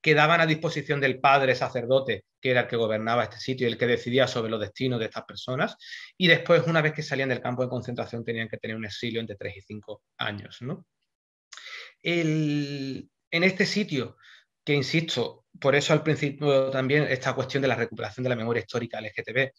B: quedaban a disposición del padre sacerdote, que era el que gobernaba este sitio y el que decidía sobre los destinos de estas personas, y después, una vez que salían del campo de concentración, tenían que tener un exilio entre 3 y 5 años, ¿no? En este sitio, que insisto, por eso al principio también esta cuestión de la recuperación de la memoria histórica LGTB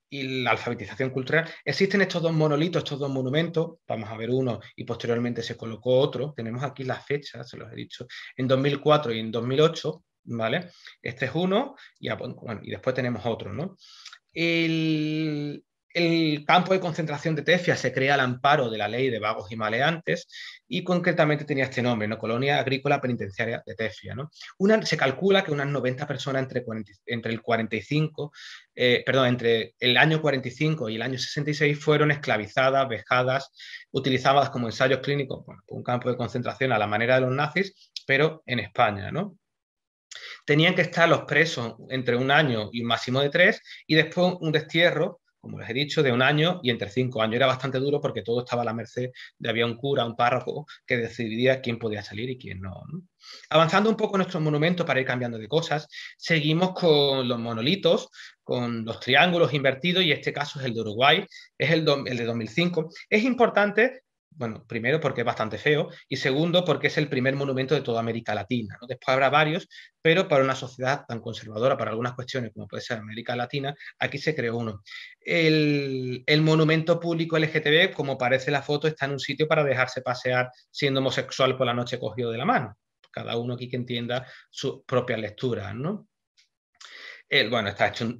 B: y la alfabetización cultural, existen estos dos monolitos, estos dos monumentos, vamos a ver uno y posteriormente se colocó otro, tenemos aquí las fechas, se los he dicho, en 2004 y en 2008, ¿vale? Este es uno y, bueno, y después tenemos otro, ¿no? El campo de concentración de Tefia se crea al amparo de la ley de vagos y maleantes y concretamente tenía este nombre, ¿no? Colonia Agrícola Penitenciaria de Tefia, ¿no? Se calcula que unas 90 personas entre el año 45 y el año 66 fueron esclavizadas, vejadas, utilizadas como ensayos clínicos, bueno, un campo de concentración a la manera de los nazis, pero en España, ¿no? Tenían que estar los presos entre 1 año y un máximo de 3, y después un destierro, como les he dicho, de 1 año y entre 5 años. Era bastante duro porque todo estaba a la merced de había un cura, un párroco, que decidía quién podía salir y quién no, ¿no? Avanzando un poco en nuestros monumentos para ir cambiando de cosas, seguimos con los monolitos, con los triángulos invertidos, y este caso es el de Uruguay, es el de 2005. Es importante, bueno, primero porque es bastante feo y segundo porque es el primer monumento de toda América Latina, ¿no? Después habrá varios, pero para una sociedad tan conservadora para algunas cuestiones como puede ser América Latina, aquí se creó uno. El monumento público LGTB, como parece la foto, está en un sitio para dejarse pasear siendo homosexual por la noche cogido de la mano. Cada uno aquí que entienda sus propias lecturas, ¿no? Bueno, está hecho,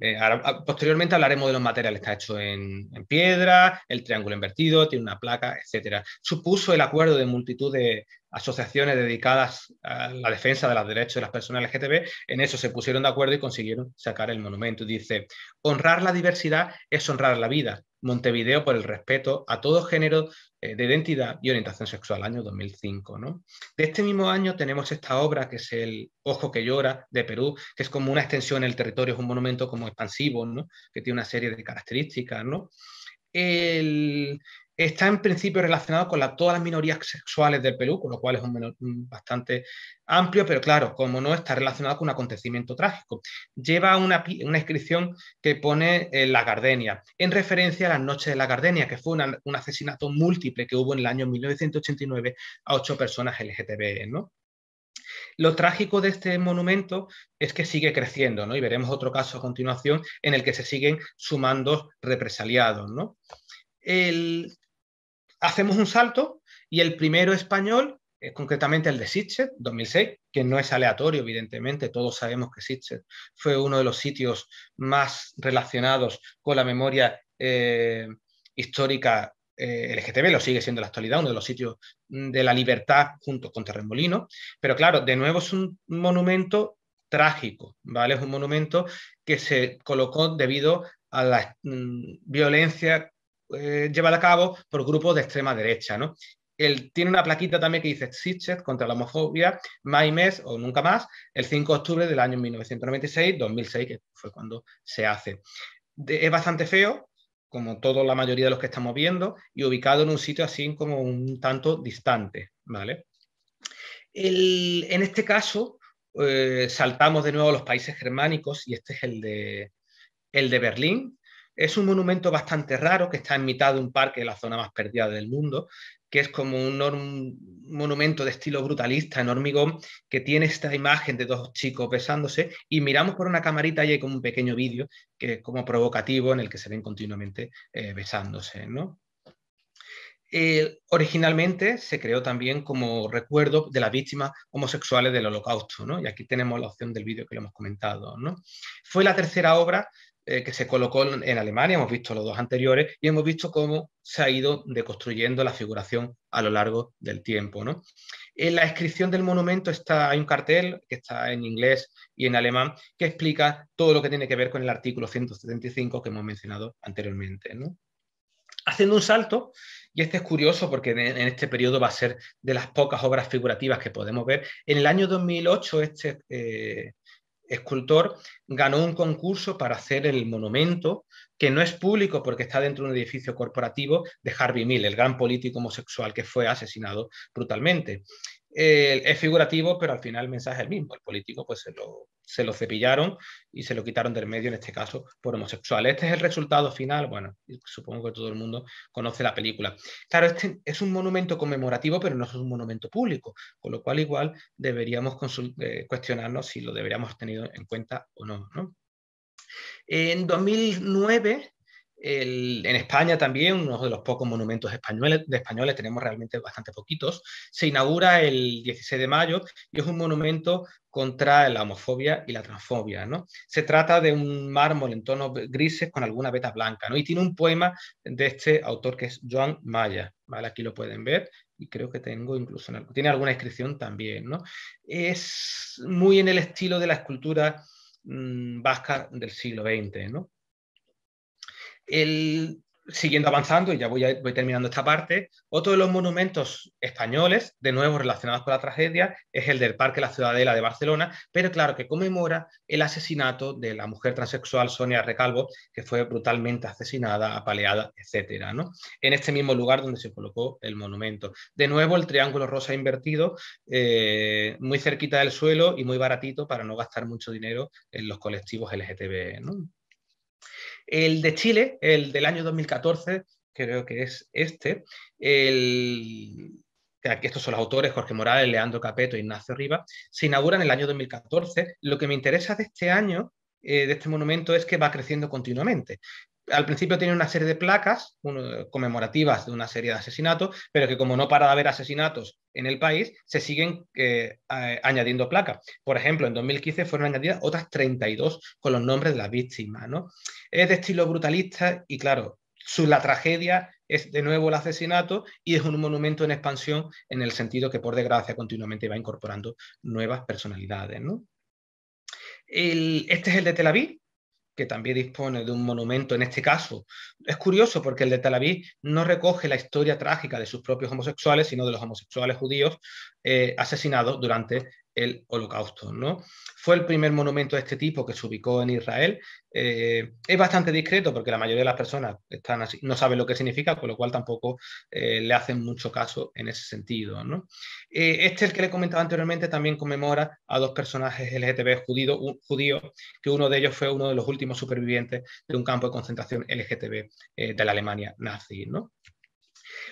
B: posteriormente hablaremos de los materiales, está hecho en piedra, el triángulo invertido, tiene una placa, etcétera. Supuso el acuerdo de multitud de asociaciones dedicadas a la defensa de los derechos de las personas LGTB, en eso se pusieron de acuerdo y consiguieron sacar el monumento. Dice, honrar la diversidad es honrar la vida. Montevideo por el respeto a todo género de identidad y orientación sexual, año 2005, ¿no? De este mismo año tenemos esta obra que es el Ojo que llora de Perú, que es como una extensión en el territorio, es un monumento como expansivo, ¿no? Que tiene una serie de características, ¿no? Está en principio relacionado con todas las minorías sexuales del Perú, con lo cual es bastante amplio, pero claro, como no, está relacionado con un acontecimiento trágico. Lleva una inscripción que pone La Gardenia, en referencia a las noches de la Gardenia, que fue un asesinato múltiple que hubo en el año 1989 a 8 personas LGTB, ¿no? Lo trágico de este monumento es que sigue creciendo, ¿no? Y veremos otro caso a continuación en el que se siguen sumando represaliados, ¿no? Hacemos un salto y el primero español es concretamente el de Sitges, 2006, que no es aleatorio, evidentemente, todos sabemos que Sitges fue uno de los sitios más relacionados con la memoria histórica LGTB, lo sigue siendo en la actualidad, uno de los sitios de la libertad junto con Torremolinos, pero claro, de nuevo es un monumento trágico, ¿vale? Es un monumento que se colocó debido a la violencia llevada a cabo por grupos de extrema derecha, ¿no? Él tiene una plaquita también que dice Sitges contra la homofobia, mes o nunca más, el 5 de octubre del año 1996, 2006, que fue cuando se hace. Es bastante feo, como toda la mayoría de los que estamos viendo, y ubicado en un sitio así como un tanto distante, ¿vale? En este caso, saltamos de nuevo a los países germánicos, y este es el de Berlín. Es un monumento bastante raro que está en mitad de un parque de la zona más perdida del mundo, que es como un monumento de estilo brutalista en hormigón, que tiene esta imagen de dos chicos besándose, y miramos por una camarita y hay como un pequeño vídeo que es como provocativo en el que se ven continuamente besándose, ¿no? Originalmente se creó también como recuerdo de las víctimas homosexuales del Holocausto, ¿no? Y aquí tenemos la opción del vídeo que lo hemos comentado, ¿no? Fue la tercera obra que se colocó en Alemania, hemos visto los dos anteriores y hemos visto cómo se ha ido deconstruyendo la figuración a lo largo del tiempo, ¿no? En la inscripción del monumento hay un cartel que está en inglés y en alemán que explica todo lo que tiene que ver con el artículo 175 que hemos mencionado anteriormente, ¿no? Haciendo un salto, y este es curioso porque en este periodo va a ser de las pocas obras figurativas que podemos ver, en el año 2008 este escultor ganó un concurso para hacer el monumento, que no es público porque está dentro de un edificio corporativo, de Harvey Milk, el gran político homosexual que fue asesinado brutalmente. Es figurativo, pero al final el mensaje es el mismo. El político pues se lo cepillaron y se lo quitaron del medio, en este caso por homosexual. Este es el resultado final. Bueno, supongo que todo el mundo conoce la película. Claro, este es un monumento conmemorativo, pero no es un monumento público, con lo cual igual deberíamos cuestionarnos si lo deberíamos tener en cuenta o no, ¿no? En 2009, en España también, uno de los pocos monumentos españoles, tenemos realmente bastante poquitos, se inaugura el 16 de mayo y es un monumento contra la homofobia y la transfobia, ¿no? Se trata de un mármol en tonos grises con alguna veta blanca, ¿no? Y tiene un poema de este autor que es Joan Maya, ¿vale? Aquí lo pueden ver y creo que tengo incluso, tiene alguna inscripción también, ¿no? Es muy en el estilo de la escultura vasca del siglo XX, ¿no? Siguiendo avanzando, y ya voy terminando esta parte, otro de los monumentos españoles, de nuevo relacionados con la tragedia, es el del Parque La Ciudadela de Barcelona, pero claro, que conmemora el asesinato de la mujer transexual Sonia Recalvo, que fue brutalmente asesinada, apaleada, etcétera, ¿no? En este mismo lugar donde se colocó el monumento. De nuevo, el triángulo rosa invertido, muy cerquita del suelo y muy baratito para no gastar mucho dinero en los colectivos LGTB, ¿no? El de Chile, el del año 2014, creo que es este, aquí estos son los autores, Jorge Morales, Leandro Capeto e Ignacio Rivas, se inaugura en el año 2014. Lo que me interesa de este año, de este monumento, es que va creciendo continuamente. Al principio tiene una serie de placas conmemorativas de una serie de asesinatos, pero que como no para de haber asesinatos en el país, se siguen añadiendo placas. Por ejemplo, en 2015 fueron añadidas otras 32 con los nombres de las víctimas, ¿no? Es de estilo brutalista y claro, la tragedia es de nuevo el asesinato y es un monumento en expansión en el sentido que por desgracia continuamente va incorporando nuevas personalidades, ¿no? Este es el de Tel Aviv, que también dispone de un monumento en este caso. Es curioso porque el de Tel Aviv no recoge la historia trágica de sus propios homosexuales, sino de los homosexuales judíos asesinados durante el Holocausto, ¿no? Fue el primer monumento de este tipo que se ubicó en Israel. Es bastante discreto porque la mayoría de las personas están así, no saben lo que significa, con lo cual tampoco le hacen mucho caso en ese sentido, ¿no? El que le comentaba anteriormente, también conmemora a dos personajes LGTB judíos, que uno de ellos fue uno de los últimos supervivientes de un campo de concentración LGTB de la Alemania nazi, ¿no?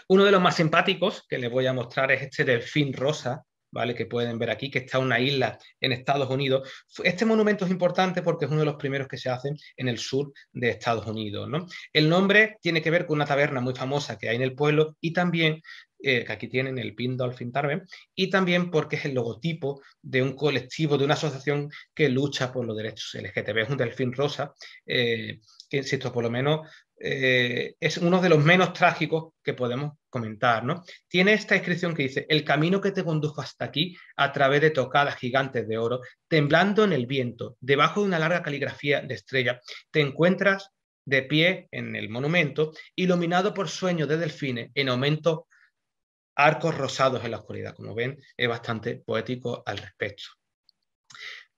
B: Uno de los más simpáticos que les voy a mostrar es este delfín rosa, ¿vale? Que pueden ver aquí, que está en una isla en Estados Unidos. Este monumento es importante porque es uno de los primeros que se hacen en el sur de Estados Unidos, ¿no? El nombre tiene que ver con una taberna muy famosa que hay en el pueblo y también, que aquí tienen el Pink Dolphin Tavern, y también porque es el logotipo de un colectivo, de una asociación que lucha por los derechos LGTB. Es un delfín rosa, que insisto, por lo menos es uno de los menos trágicos que podemos comentar, ¿no? Tiene esta inscripción que dice: el camino que te condujo hasta aquí, a través de tocadas gigantes de oro, temblando en el viento, debajo de una larga caligrafía de estrella, te encuentras de pie en el monumento, iluminado por sueños de delfines, en aumento arcos rosados en la oscuridad. Como ven, es bastante poético al respecto.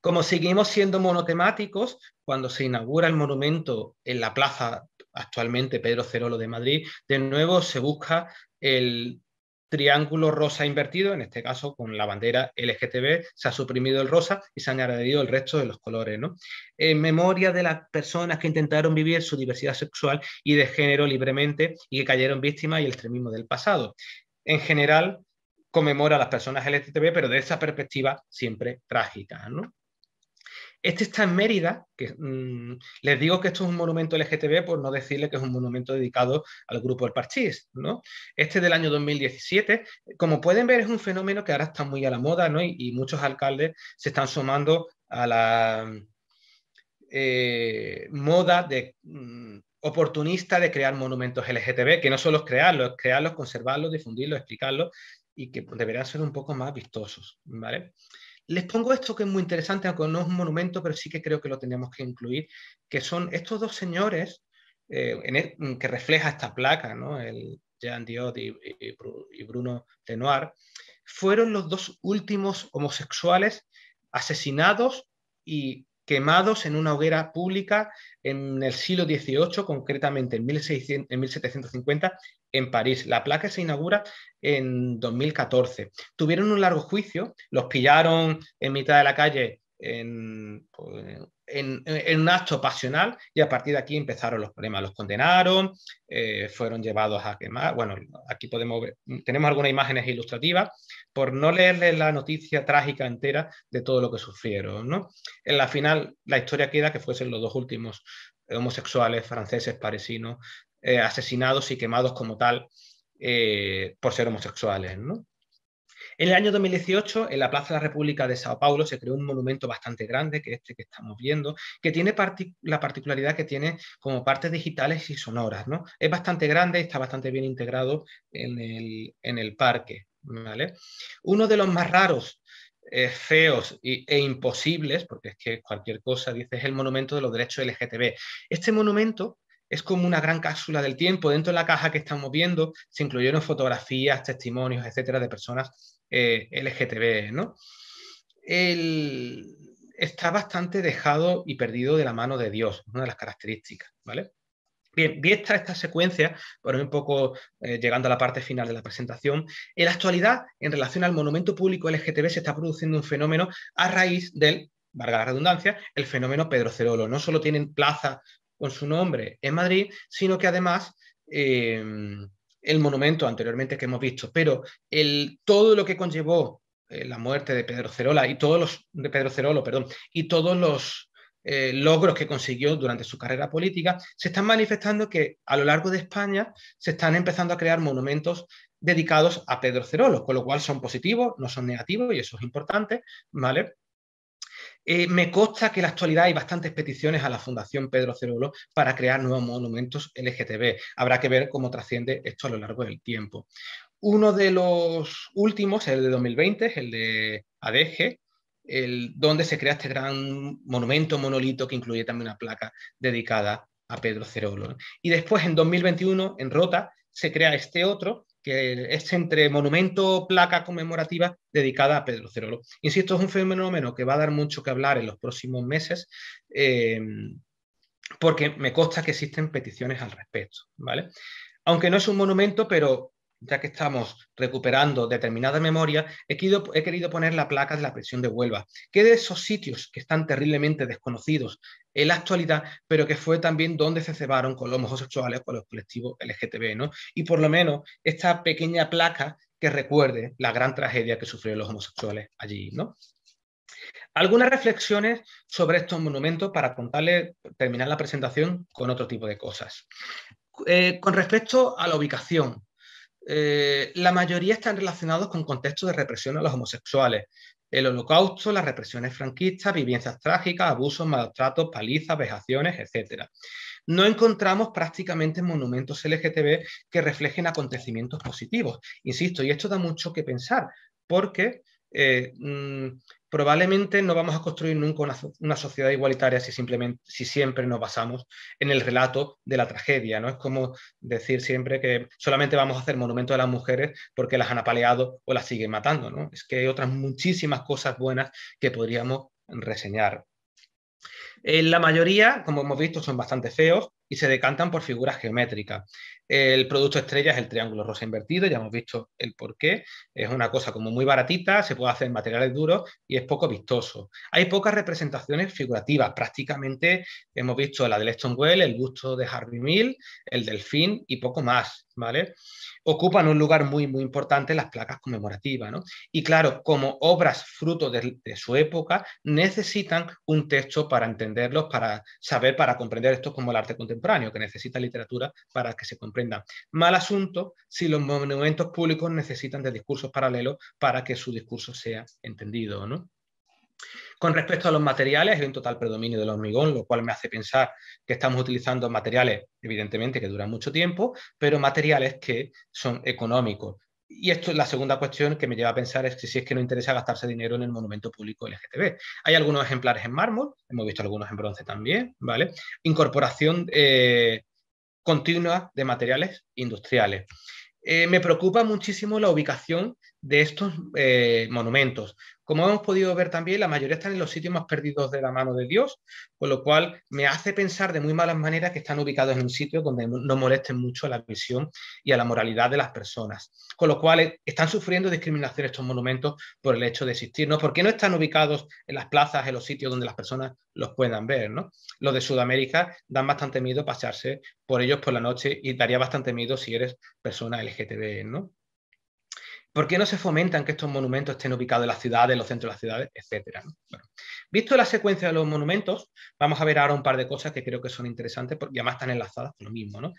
B: Como seguimos siendo monotemáticos, cuando se inaugura el monumento en la plaza actualmente Pedro Cerolo de Madrid, de nuevo se busca el triángulo rosa invertido, en este caso con la bandera LGTB, se ha suprimido el rosa y se han añadido el resto de los colores, ¿no? En memoria de las personas que intentaron vivir su diversidad sexual y de género libremente y que cayeron víctimas y el extremismo del pasado. en general conmemora a las personas LGTB, pero de esa perspectiva siempre trágica, ¿no? Este está en Mérida, que les digo que esto es un monumento LGTB por no decirle que es un monumento dedicado al grupo El Parchís, ¿no? Este del año 2017, como pueden ver, es un fenómeno que ahora está muy a la moda, ¿no? Y muchos alcaldes se están sumando a la moda de oportunista de crear monumentos LGTB, que no solo es crearlos, conservarlos, difundirlos, explicarlos, y que deberían ser un poco más vistosos, ¿vale? Les pongo esto que es muy interesante, aunque no es un monumento, pero sí que creo que lo tenemos que incluir, que son estos dos señores que refleja esta placa, ¿no? El Jean Diod y Bruno Lenoir, fueron los dos últimos homosexuales asesinados y quemados en una hoguera pública en el siglo XVIII, concretamente en 1750, en París. La placa se inaugura en 2014. Tuvieron un largo juicio, los pillaron en mitad de la calle en un acto pasional, y a partir de aquí empezaron los problemas. Los condenaron, fueron llevados a quemar. Bueno, aquí podemos ver, tenemos algunas imágenes ilustrativas, por no leerles la noticia trágica entera de todo lo que sufrieron, ¿no? En la final, la historia queda que fuesen los dos últimos homosexuales franceses parisinos asesinados y quemados como tal por ser homosexuales, ¿no? En el año 2018, en la Plaza de la República de Sao Paulo, se creó un monumento bastante grande, que es este que estamos viendo, que tiene la particularidad que tiene como partes digitales y sonoras, ¿no? Es bastante grande y está bastante bien integrado en el parque, ¿vale? Uno de los más raros, feos e imposibles, porque es que cualquier cosa, dice, es el monumento de los derechos LGTB. Este monumento es como una gran cápsula del tiempo. Dentro de la caja que estamos viendo se incluyeron fotografías, testimonios, etcétera, de personas LGTB, ¿no? Está bastante dejado y perdido de la mano de Dios, una de las características, ¿vale? Bien, vista esta secuencia, por un poco llegando a la parte final de la presentación, en la actualidad, en relación al monumento público LGTB, se está produciendo un fenómeno a raíz del, valga la redundancia, el fenómeno Pedro Cerolo. No solo tienen plaza con su nombre en Madrid, sino que además el monumento anteriormente que hemos visto, pero todo lo que conllevó la muerte de Pedro Cerolo y todos los logros que consiguió durante su carrera política, se están manifestando que a lo largo de España se están empezando a crear monumentos dedicados a Pedro Cerolo, con lo cual son positivos, no son negativos, y eso es importante, ¿vale? Me consta que en la actualidad hay bastantes peticiones a la Fundación Pedro Cerolo para crear nuevos monumentos LGTB. Habrá que ver cómo trasciende esto a lo largo del tiempo. Uno de los últimos, el de 2020, es el de ADG, donde se crea este gran monumento, monolito, que incluye también una placa dedicada a Pedro Cerolo. Y después, en 2021, en Rota, se crea este otro, que es entre monumento, placa conmemorativa dedicada a Pedro Cerolo. Insisto, es un fenómeno que va a dar mucho que hablar en los próximos meses, porque me consta que existen peticiones al respecto, ¿vale? Aunque no es un monumento, pero ya que estamos recuperando determinada memoria, he querido poner la placa de la prisión de Huelva, que es de esos sitios que están terriblemente desconocidos en la actualidad, pero que fue también donde se cebaron con los homosexuales, con los colectivos LGTB, ¿no? Y por lo menos esta pequeña placa que recuerde la gran tragedia que sufrieron los homosexuales allí, ¿no? Algunas reflexiones sobre estos monumentos para terminar la presentación con otro tipo de cosas. Con respecto a la ubicación, la mayoría están relacionados con contextos de represión a los homosexuales. El Holocausto, las represiones franquistas, vivencias trágicas, abusos, maltratos, palizas, vejaciones, etc. No encontramos prácticamente monumentos LGTB que reflejen acontecimientos positivos. Insisto, y esto da mucho que pensar, porque probablemente no vamos a construir nunca una sociedad igualitaria si siempre nos basamos en el relato de la tragedia, ¿no? Es como decir siempre que solamente vamos a hacer monumentos a las mujeres porque las han apaleado o las siguen matando, ¿no? Es que hay otras muchísimas cosas buenas que podríamos reseñar. La mayoría, como hemos visto, son bastante feos y se decantan por figuras geométricas. El producto estrella es el triángulo rosa invertido, ya hemos visto el porqué. Es una cosa como muy baratita, se puede hacer en materiales duros y es poco vistoso. Hay pocas representaciones figurativas, prácticamente hemos visto la del Stonewall, el busto de Harvey Milk, el delfín y poco más, ¿vale? Ocupan un lugar muy, muy importante en las placas conmemorativas, ¿no? Y claro, como obras fruto de su época, necesitan un texto para entenderlos, para saber, para comprender esto como el arte contemporáneo, que necesita literatura para que se comprendan. Mal asunto si los monumentos públicos necesitan de discursos paralelos para que su discurso sea entendido, ¿no? Con respecto a los materiales, hay un total predominio del hormigón, lo cual me hace pensar que estamos utilizando materiales, evidentemente, que duran mucho tiempo, pero materiales que son económicos. Y esto es la segunda cuestión que me lleva a pensar es que si es que no interesa gastarse dinero en el monumento público LGTB. Hay algunos ejemplares en mármol, hemos visto algunos en bronce también, ¿vale? Incorporación continua de materiales industriales. Me preocupa muchísimo la ubicación de estos monumentos. Como hemos podido ver también, la mayoría están en los sitios más perdidos de la mano de Dios, con lo cual me hace pensar de muy malas maneras que están ubicados en un sitio donde no molesten mucho a la visión y a la moralidad de las personas. Con lo cual están sufriendo discriminación estos monumentos por el hecho de existir, ¿no? ¿Por qué no están ubicados en las plazas, en los sitios donde las personas los puedan ver, ¿no? Los de Sudamérica dan bastante miedo pasearse por ellos por la noche y daría bastante miedo si eres persona LGTB, ¿no? ¿Por qué no se fomentan que estos monumentos estén ubicados en las ciudades, en los centros de las ciudades, etcétera, ¿no? Bueno, visto la secuencia de los monumentos, vamos a ver ahora un par de cosas que creo que son interesantes porque además están enlazadas con lo mismo, ¿no?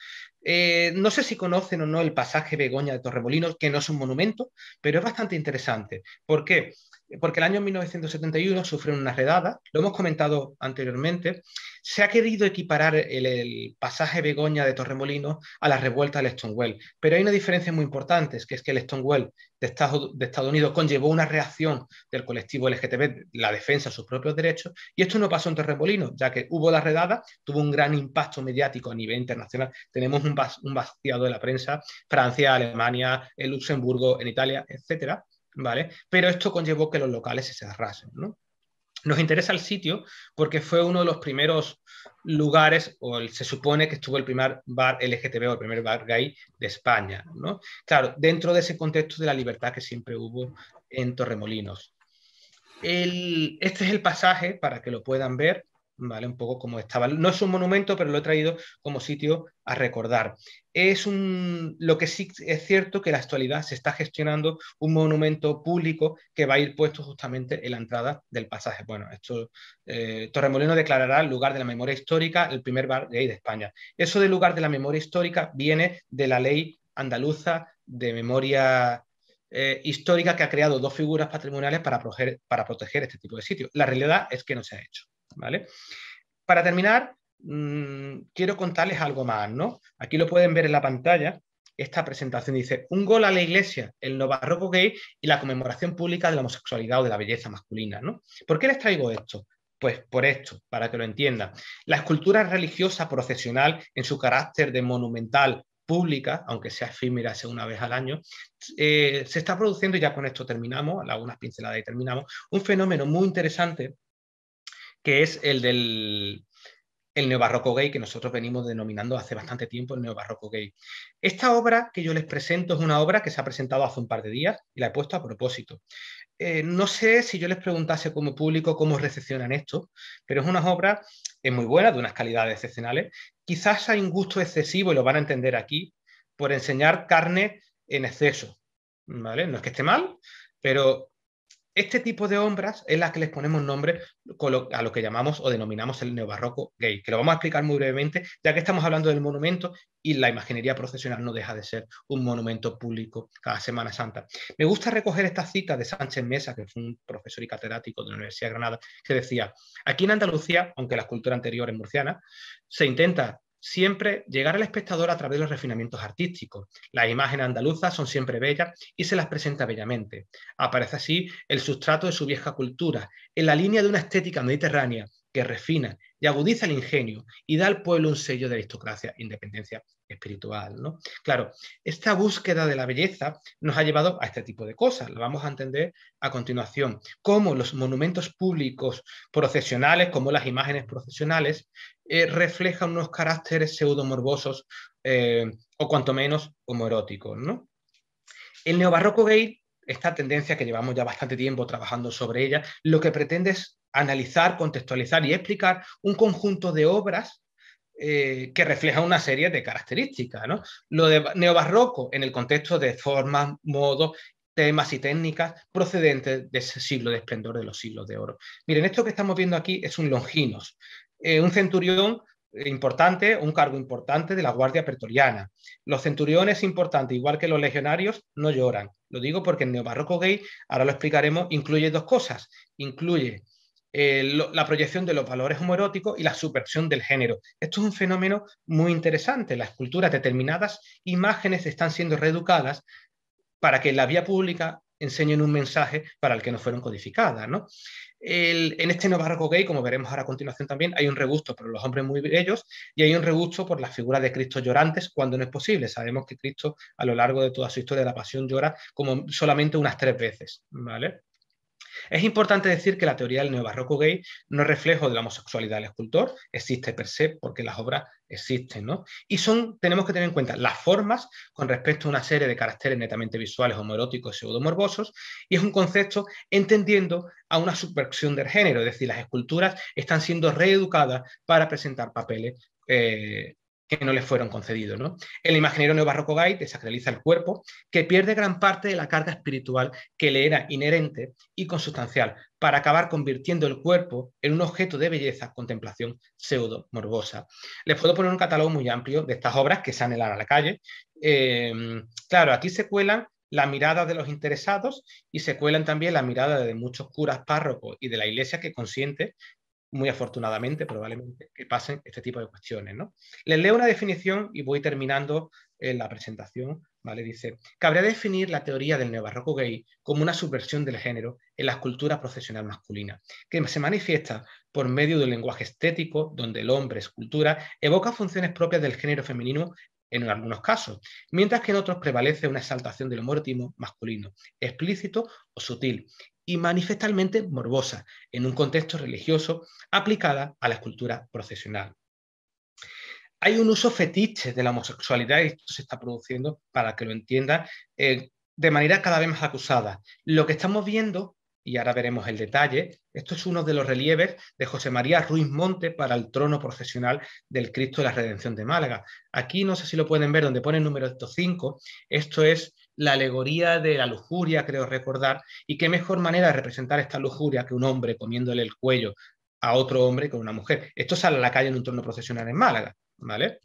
B: No sé si conocen o no el pasaje Begoña de Torremolinos, que no es un monumento, pero es bastante interesante. ¿Por qué? Porque el año 1971 sufren una redada, lo hemos comentado anteriormente, se ha querido equiparar el pasaje Begoña de Torremolinos a la revuelta del Stonewall, pero hay una diferencia muy importante, que es que el Stonewall de Estados Unidos conllevó una reacción del colectivo LGTB, la defensa de sus propios derechos, y esto no pasó en Torremolinos, ya que hubo la redada, tuvo un gran impacto mediático a nivel internacional, tenemos un vaciado de la prensa, Francia, Alemania, en Luxemburgo, en Italia, etcétera, ¿vale? Pero esto conllevó que los locales se cerrasen, ¿no? Nos interesa el sitio porque fue uno de los primeros lugares, se supone que estuvo el primer bar LGTB o el primer bar gay de España, ¿no? Claro, dentro de ese contexto de la libertad que siempre hubo en Torremolinos. Este es el pasaje para que lo puedan ver, ¿vale? Un poco como estaba. No es un monumento, pero lo he traído como sitio a recordar. Lo que sí es cierto que en la actualidad se está gestionando un monumento público que va a ir puesto justamente en la entrada del pasaje. Bueno, Torremolinos declarará el lugar de la memoria histórica el primer bar gay de España. Eso del lugar de la memoria histórica viene de la ley andaluza de memoria histórica que ha creado dos figuras patrimoniales para proteger este tipo de sitios. La realidad es que no se ha hecho, ¿vale? Para terminar, quiero contarles algo más, ¿no? Aquí lo pueden ver en la pantalla. Esta presentación dice: un gol a la iglesia, el neobarroco gay y la conmemoración pública de la homosexualidad o de la belleza masculina, ¿no? ¿Por qué les traigo esto? Pues por esto, para que lo entiendan. La escultura religiosa procesional, en su carácter de monumental pública, aunque sea efímera, sea una vez al año, se está produciendo, y ya con esto terminamos, algunas pinceladas y terminamos, un fenómeno muy interesante que es el del neobarroco gay, que nosotros venimos denominando hace bastante tiempo el neobarroco gay. Esta obra que yo les presento es una obra que se ha presentado hace un par de días y la he puesto a propósito. No sé si yo les preguntase como público cómo recepcionan esto, pero es una obra muy buena, de unas calidades excepcionales. Quizás hay un gusto excesivo, y lo van a entender aquí, por enseñar carne en exceso, ¿vale? No es que esté mal, pero este tipo de obras es la que les ponemos nombre a lo que llamamos o denominamos el neobarroco gay, que lo vamos a explicar muy brevemente, ya que estamos hablando del monumento y la imaginería procesional no deja de ser un monumento público cada Semana Santa. Me gusta recoger esta cita de Sánchez Mesa, que fue un profesor y catedrático de la Universidad de Granada, que decía: aquí en Andalucía, aunque la escultura anterior es murciana, se intenta siempre llegar al espectador a través de los refinamientos artísticos. Las imágenes andaluzas son siempre bellas y se las presenta bellamente. Aparece así el sustrato de su vieja cultura, en la línea de una estética mediterránea que refina y agudiza el ingenio y da al pueblo un sello de aristocracia e independencia espiritual, ¿no? Claro, esta búsqueda de la belleza nos ha llevado a este tipo de cosas. Lo vamos a entender a continuación. Cómo los monumentos públicos procesionales, como las imágenes procesionales, reflejan unos caracteres pseudomorbosos o cuanto menos homoeróticos, ¿no? El neobarroco gay, esta tendencia que llevamos ya bastante tiempo trabajando sobre ella, lo que pretende es analizar, contextualizar y explicar un conjunto de obras que refleja una serie de características, ¿no? Lo de neobarroco en el contexto de formas, modos, temas y técnicas procedentes de ese siglo de esplendor, de los siglos de oro. Miren, esto que estamos viendo aquí es un Longinos, un centurión importante, un cargo importante de la Guardia Pretoriana. Los centuriones importantes, igual que los legionarios, no lloran. Lo digo porque el neobarroco gay, ahora lo explicaremos, incluye dos cosas. Incluye la proyección de los valores homoeróticos y la subversión del género. Esto es un fenómeno muy interesante. En las esculturas, determinadas imágenes están siendo reeducadas para que en la vía pública enseñen un mensaje para el que no fueron codificadas, ¿no? En este neobarroco gay, como veremos ahora a continuación también, hay un regusto por los hombres muy bellos y hay un regusto por las figuras de Cristo llorantes cuando no es posible. Sabemos que Cristo a lo largo de toda su historia de la pasión llora como solamente unas 3 veces, ¿vale? Es importante decir que la teoría del neobarroco gay no es reflejo de la homosexualidad del escultor, existe per se porque las obras existen, ¿no? Y tenemos que tener en cuenta las formas con respecto a una serie de caracteres netamente visuales, homoeróticos y pseudomorbosos, y es un concepto entendiendo a una subversión del género, es decir, las esculturas están siendo reeducadas para presentar papeles que no les fueron concedidos, ¿no? El imaginario neobarroco gay desacraliza el cuerpo, que pierde gran parte de la carga espiritual que le era inherente y consustancial, para acabar convirtiendo el cuerpo en un objeto de belleza, contemplación pseudo-morbosa. Les puedo poner un catálogo muy amplio de estas obras que se anhelan a la calle. Claro, aquí se cuelan la mirada de los interesados y se cuelan también la mirada de muchos curas, párrocos y de la iglesia que consiente, muy afortunadamente, probablemente, que pasen este tipo de cuestiones, ¿no? Les leo una definición y voy terminando la presentación, ¿vale? Dice, cabría definir la teoría del neobarroco gay como una subversión del género en la escultura procesional masculina, que se manifiesta por medio de un lenguaje estético donde el hombre, escultura, evoca funciones propias del género femenino en algunos casos, mientras que en otros prevalece una exaltación del homoerotismo masculino, explícito o sutil, y manifestalmente morbosa, en un contexto religioso aplicada a la escultura procesional. Hay un uso fetiche de la homosexualidad y esto se está produciendo, para que lo entiendan, de manera cada vez más acusada. Lo que estamos viendo, y ahora veremos el detalle, esto es uno de los relieves de José María Ruiz Monte para el trono procesional del Cristo de la Redención de Málaga. Aquí no sé si lo pueden ver, donde pone el número 5, esto es la alegoría de la lujuria, creo recordar, y qué mejor manera de representar esta lujuria que un hombre comiéndole el cuello a otro hombre con una mujer. Esto sale a la calle en un trono procesional en Málaga, ¿vale?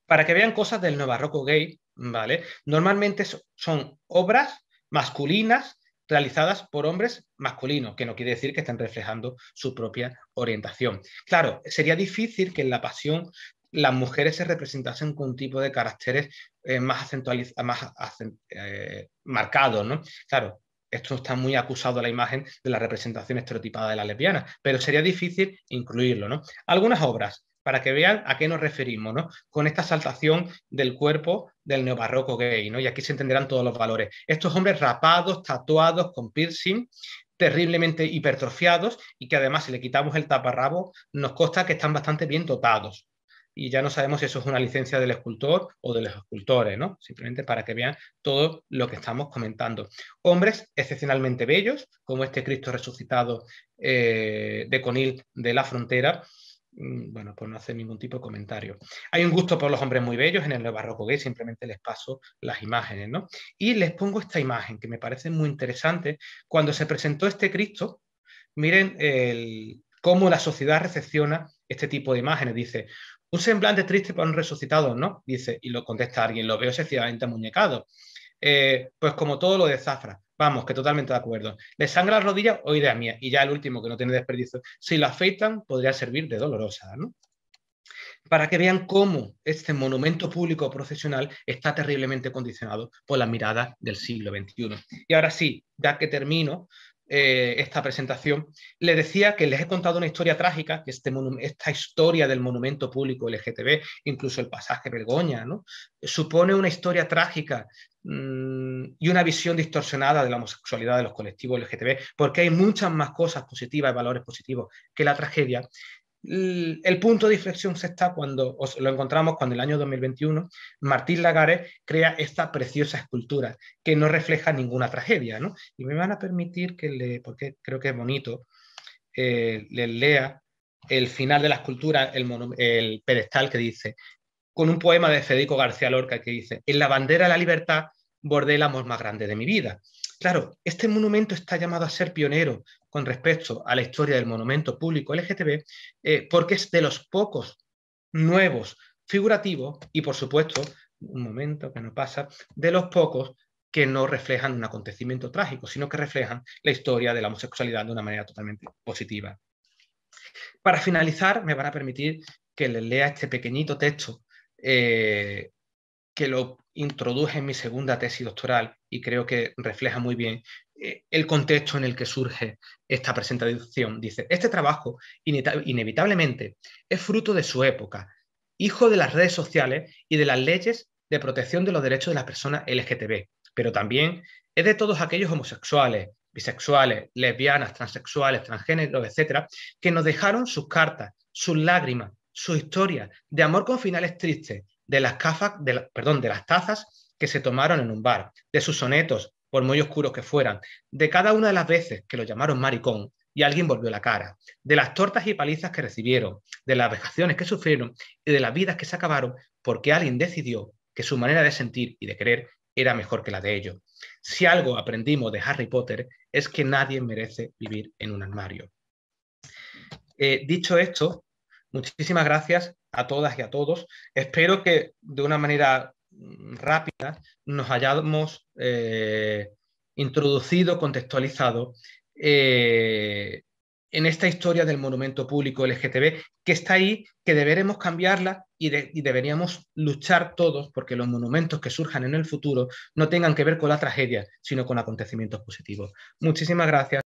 B: Para que vean cosas del neobarroco gay, ¿vale? Normalmente son obras masculinas realizadas por hombres masculinos, que no quiere decir que estén reflejando su propia orientación. Claro, sería difícil que en la pasión las mujeres se representasen con un tipo de caracteres más marcados, ¿no? Claro, esto está muy acusado a la imagen de la representación estereotipada de las lesbianas, pero sería difícil incluirlo, ¿no? Algunas obras, para que vean a qué nos referimos, ¿no? Con esta exaltación del cuerpo del neobarroco gay, ¿no? Y aquí se entenderán todos los valores. Estos hombres rapados, tatuados, con piercing, terriblemente hipertrofiados y que además si le quitamos el taparrabo nos consta que están bastante bien dotados. Y ya no sabemos si eso es una licencia del escultor o de los escultores, ¿no? Simplemente para que vean todo lo que estamos comentando. Hombres excepcionalmente bellos, como este Cristo resucitado de Conil de la Frontera, bueno, pues no hace ningún tipo de comentario. Hay un gusto por los hombres muy bellos en el neobarroco gay, simplemente les paso las imágenes, ¿no? Y les pongo esta imagen que me parece muy interesante. Cuando se presentó este Cristo, miren cómo la sociedad recepciona este tipo de imágenes. Dice, un semblante triste para un resucitado, ¿no? Dice, y lo contesta alguien, lo veo excesivamente amuñecado. Pues como todo lo de Zafra, vamos, que totalmente de acuerdo. ¿Le sangra la rodilla o idea mía? Y ya el último, que no tiene desperdicio. Si lo afeitan, podría servir de dolorosa, ¿no? Para que vean cómo este monumento público profesional está terriblemente condicionado por la mirada del siglo XXI. Y ahora sí, ya que termino, esta presentación, le decía que les he contado una historia trágica, que esta historia del monumento público LGTB, incluso el pasaje Vergoña, ¿no? Supone una historia trágica y una visión distorsionada de la homosexualidad de los colectivos LGTB, porque hay muchas más cosas positivas y valores positivos que la tragedia. El punto de inflexión se está cuando lo encontramos cuando en el año 2021 Martín Lagares crea esta preciosa escultura que no refleja ninguna tragedia, ¿no? Y me van a permitir porque creo que es bonito, les lea el final de la escultura, el pedestal que dice, con un poema de Federico García Lorca que dice: en la bandera de la libertad bordé el amor más grande de mi vida. Claro, este monumento está llamado a ser pionero con respecto a la historia del monumento público LGTB, porque es de los pocos nuevos figurativos y, por supuesto, un momento que no pasa, de los pocos que no reflejan un acontecimiento trágico, sino que reflejan la historia de la homosexualidad de una manera totalmente positiva. Para finalizar, me van a permitir que les lea este pequeñito texto que lo introduje en mi segunda tesis doctoral y creo que refleja muy bien el contexto en el que surge esta presentación. Dice: este trabajo inevitablemente es fruto de su época, hijo de las redes sociales y de las leyes de protección de los derechos de las personas LGTB, pero también es de todos aquellos homosexuales, bisexuales, lesbianas, transexuales, transgéneros, etcétera, que nos dejaron sus cartas, sus lágrimas, sus historias de amor con finales tristes, de las tazas que se tomaron en un bar, de sus sonetos, por muy oscuros que fueran, de cada una de las veces que lo llamaron maricón y alguien volvió la cara, de las tortas y palizas que recibieron, de las vejaciones que sufrieron y de las vidas que se acabaron porque alguien decidió que su manera de sentir y de querer era mejor que la de ellos. Si algo aprendimos de Harry Potter es que nadie merece vivir en un armario. Dicho esto, muchísimas gracias a todas y a todos. Espero que de una manera rápida nos hayamos introducido, contextualizado en esta historia del monumento público LGTB, que está ahí, que deberemos cambiarla y deberíamos luchar todos porque los monumentos que surjan en el futuro no tengan que ver con la tragedia, sino con acontecimientos positivos. Muchísimas gracias.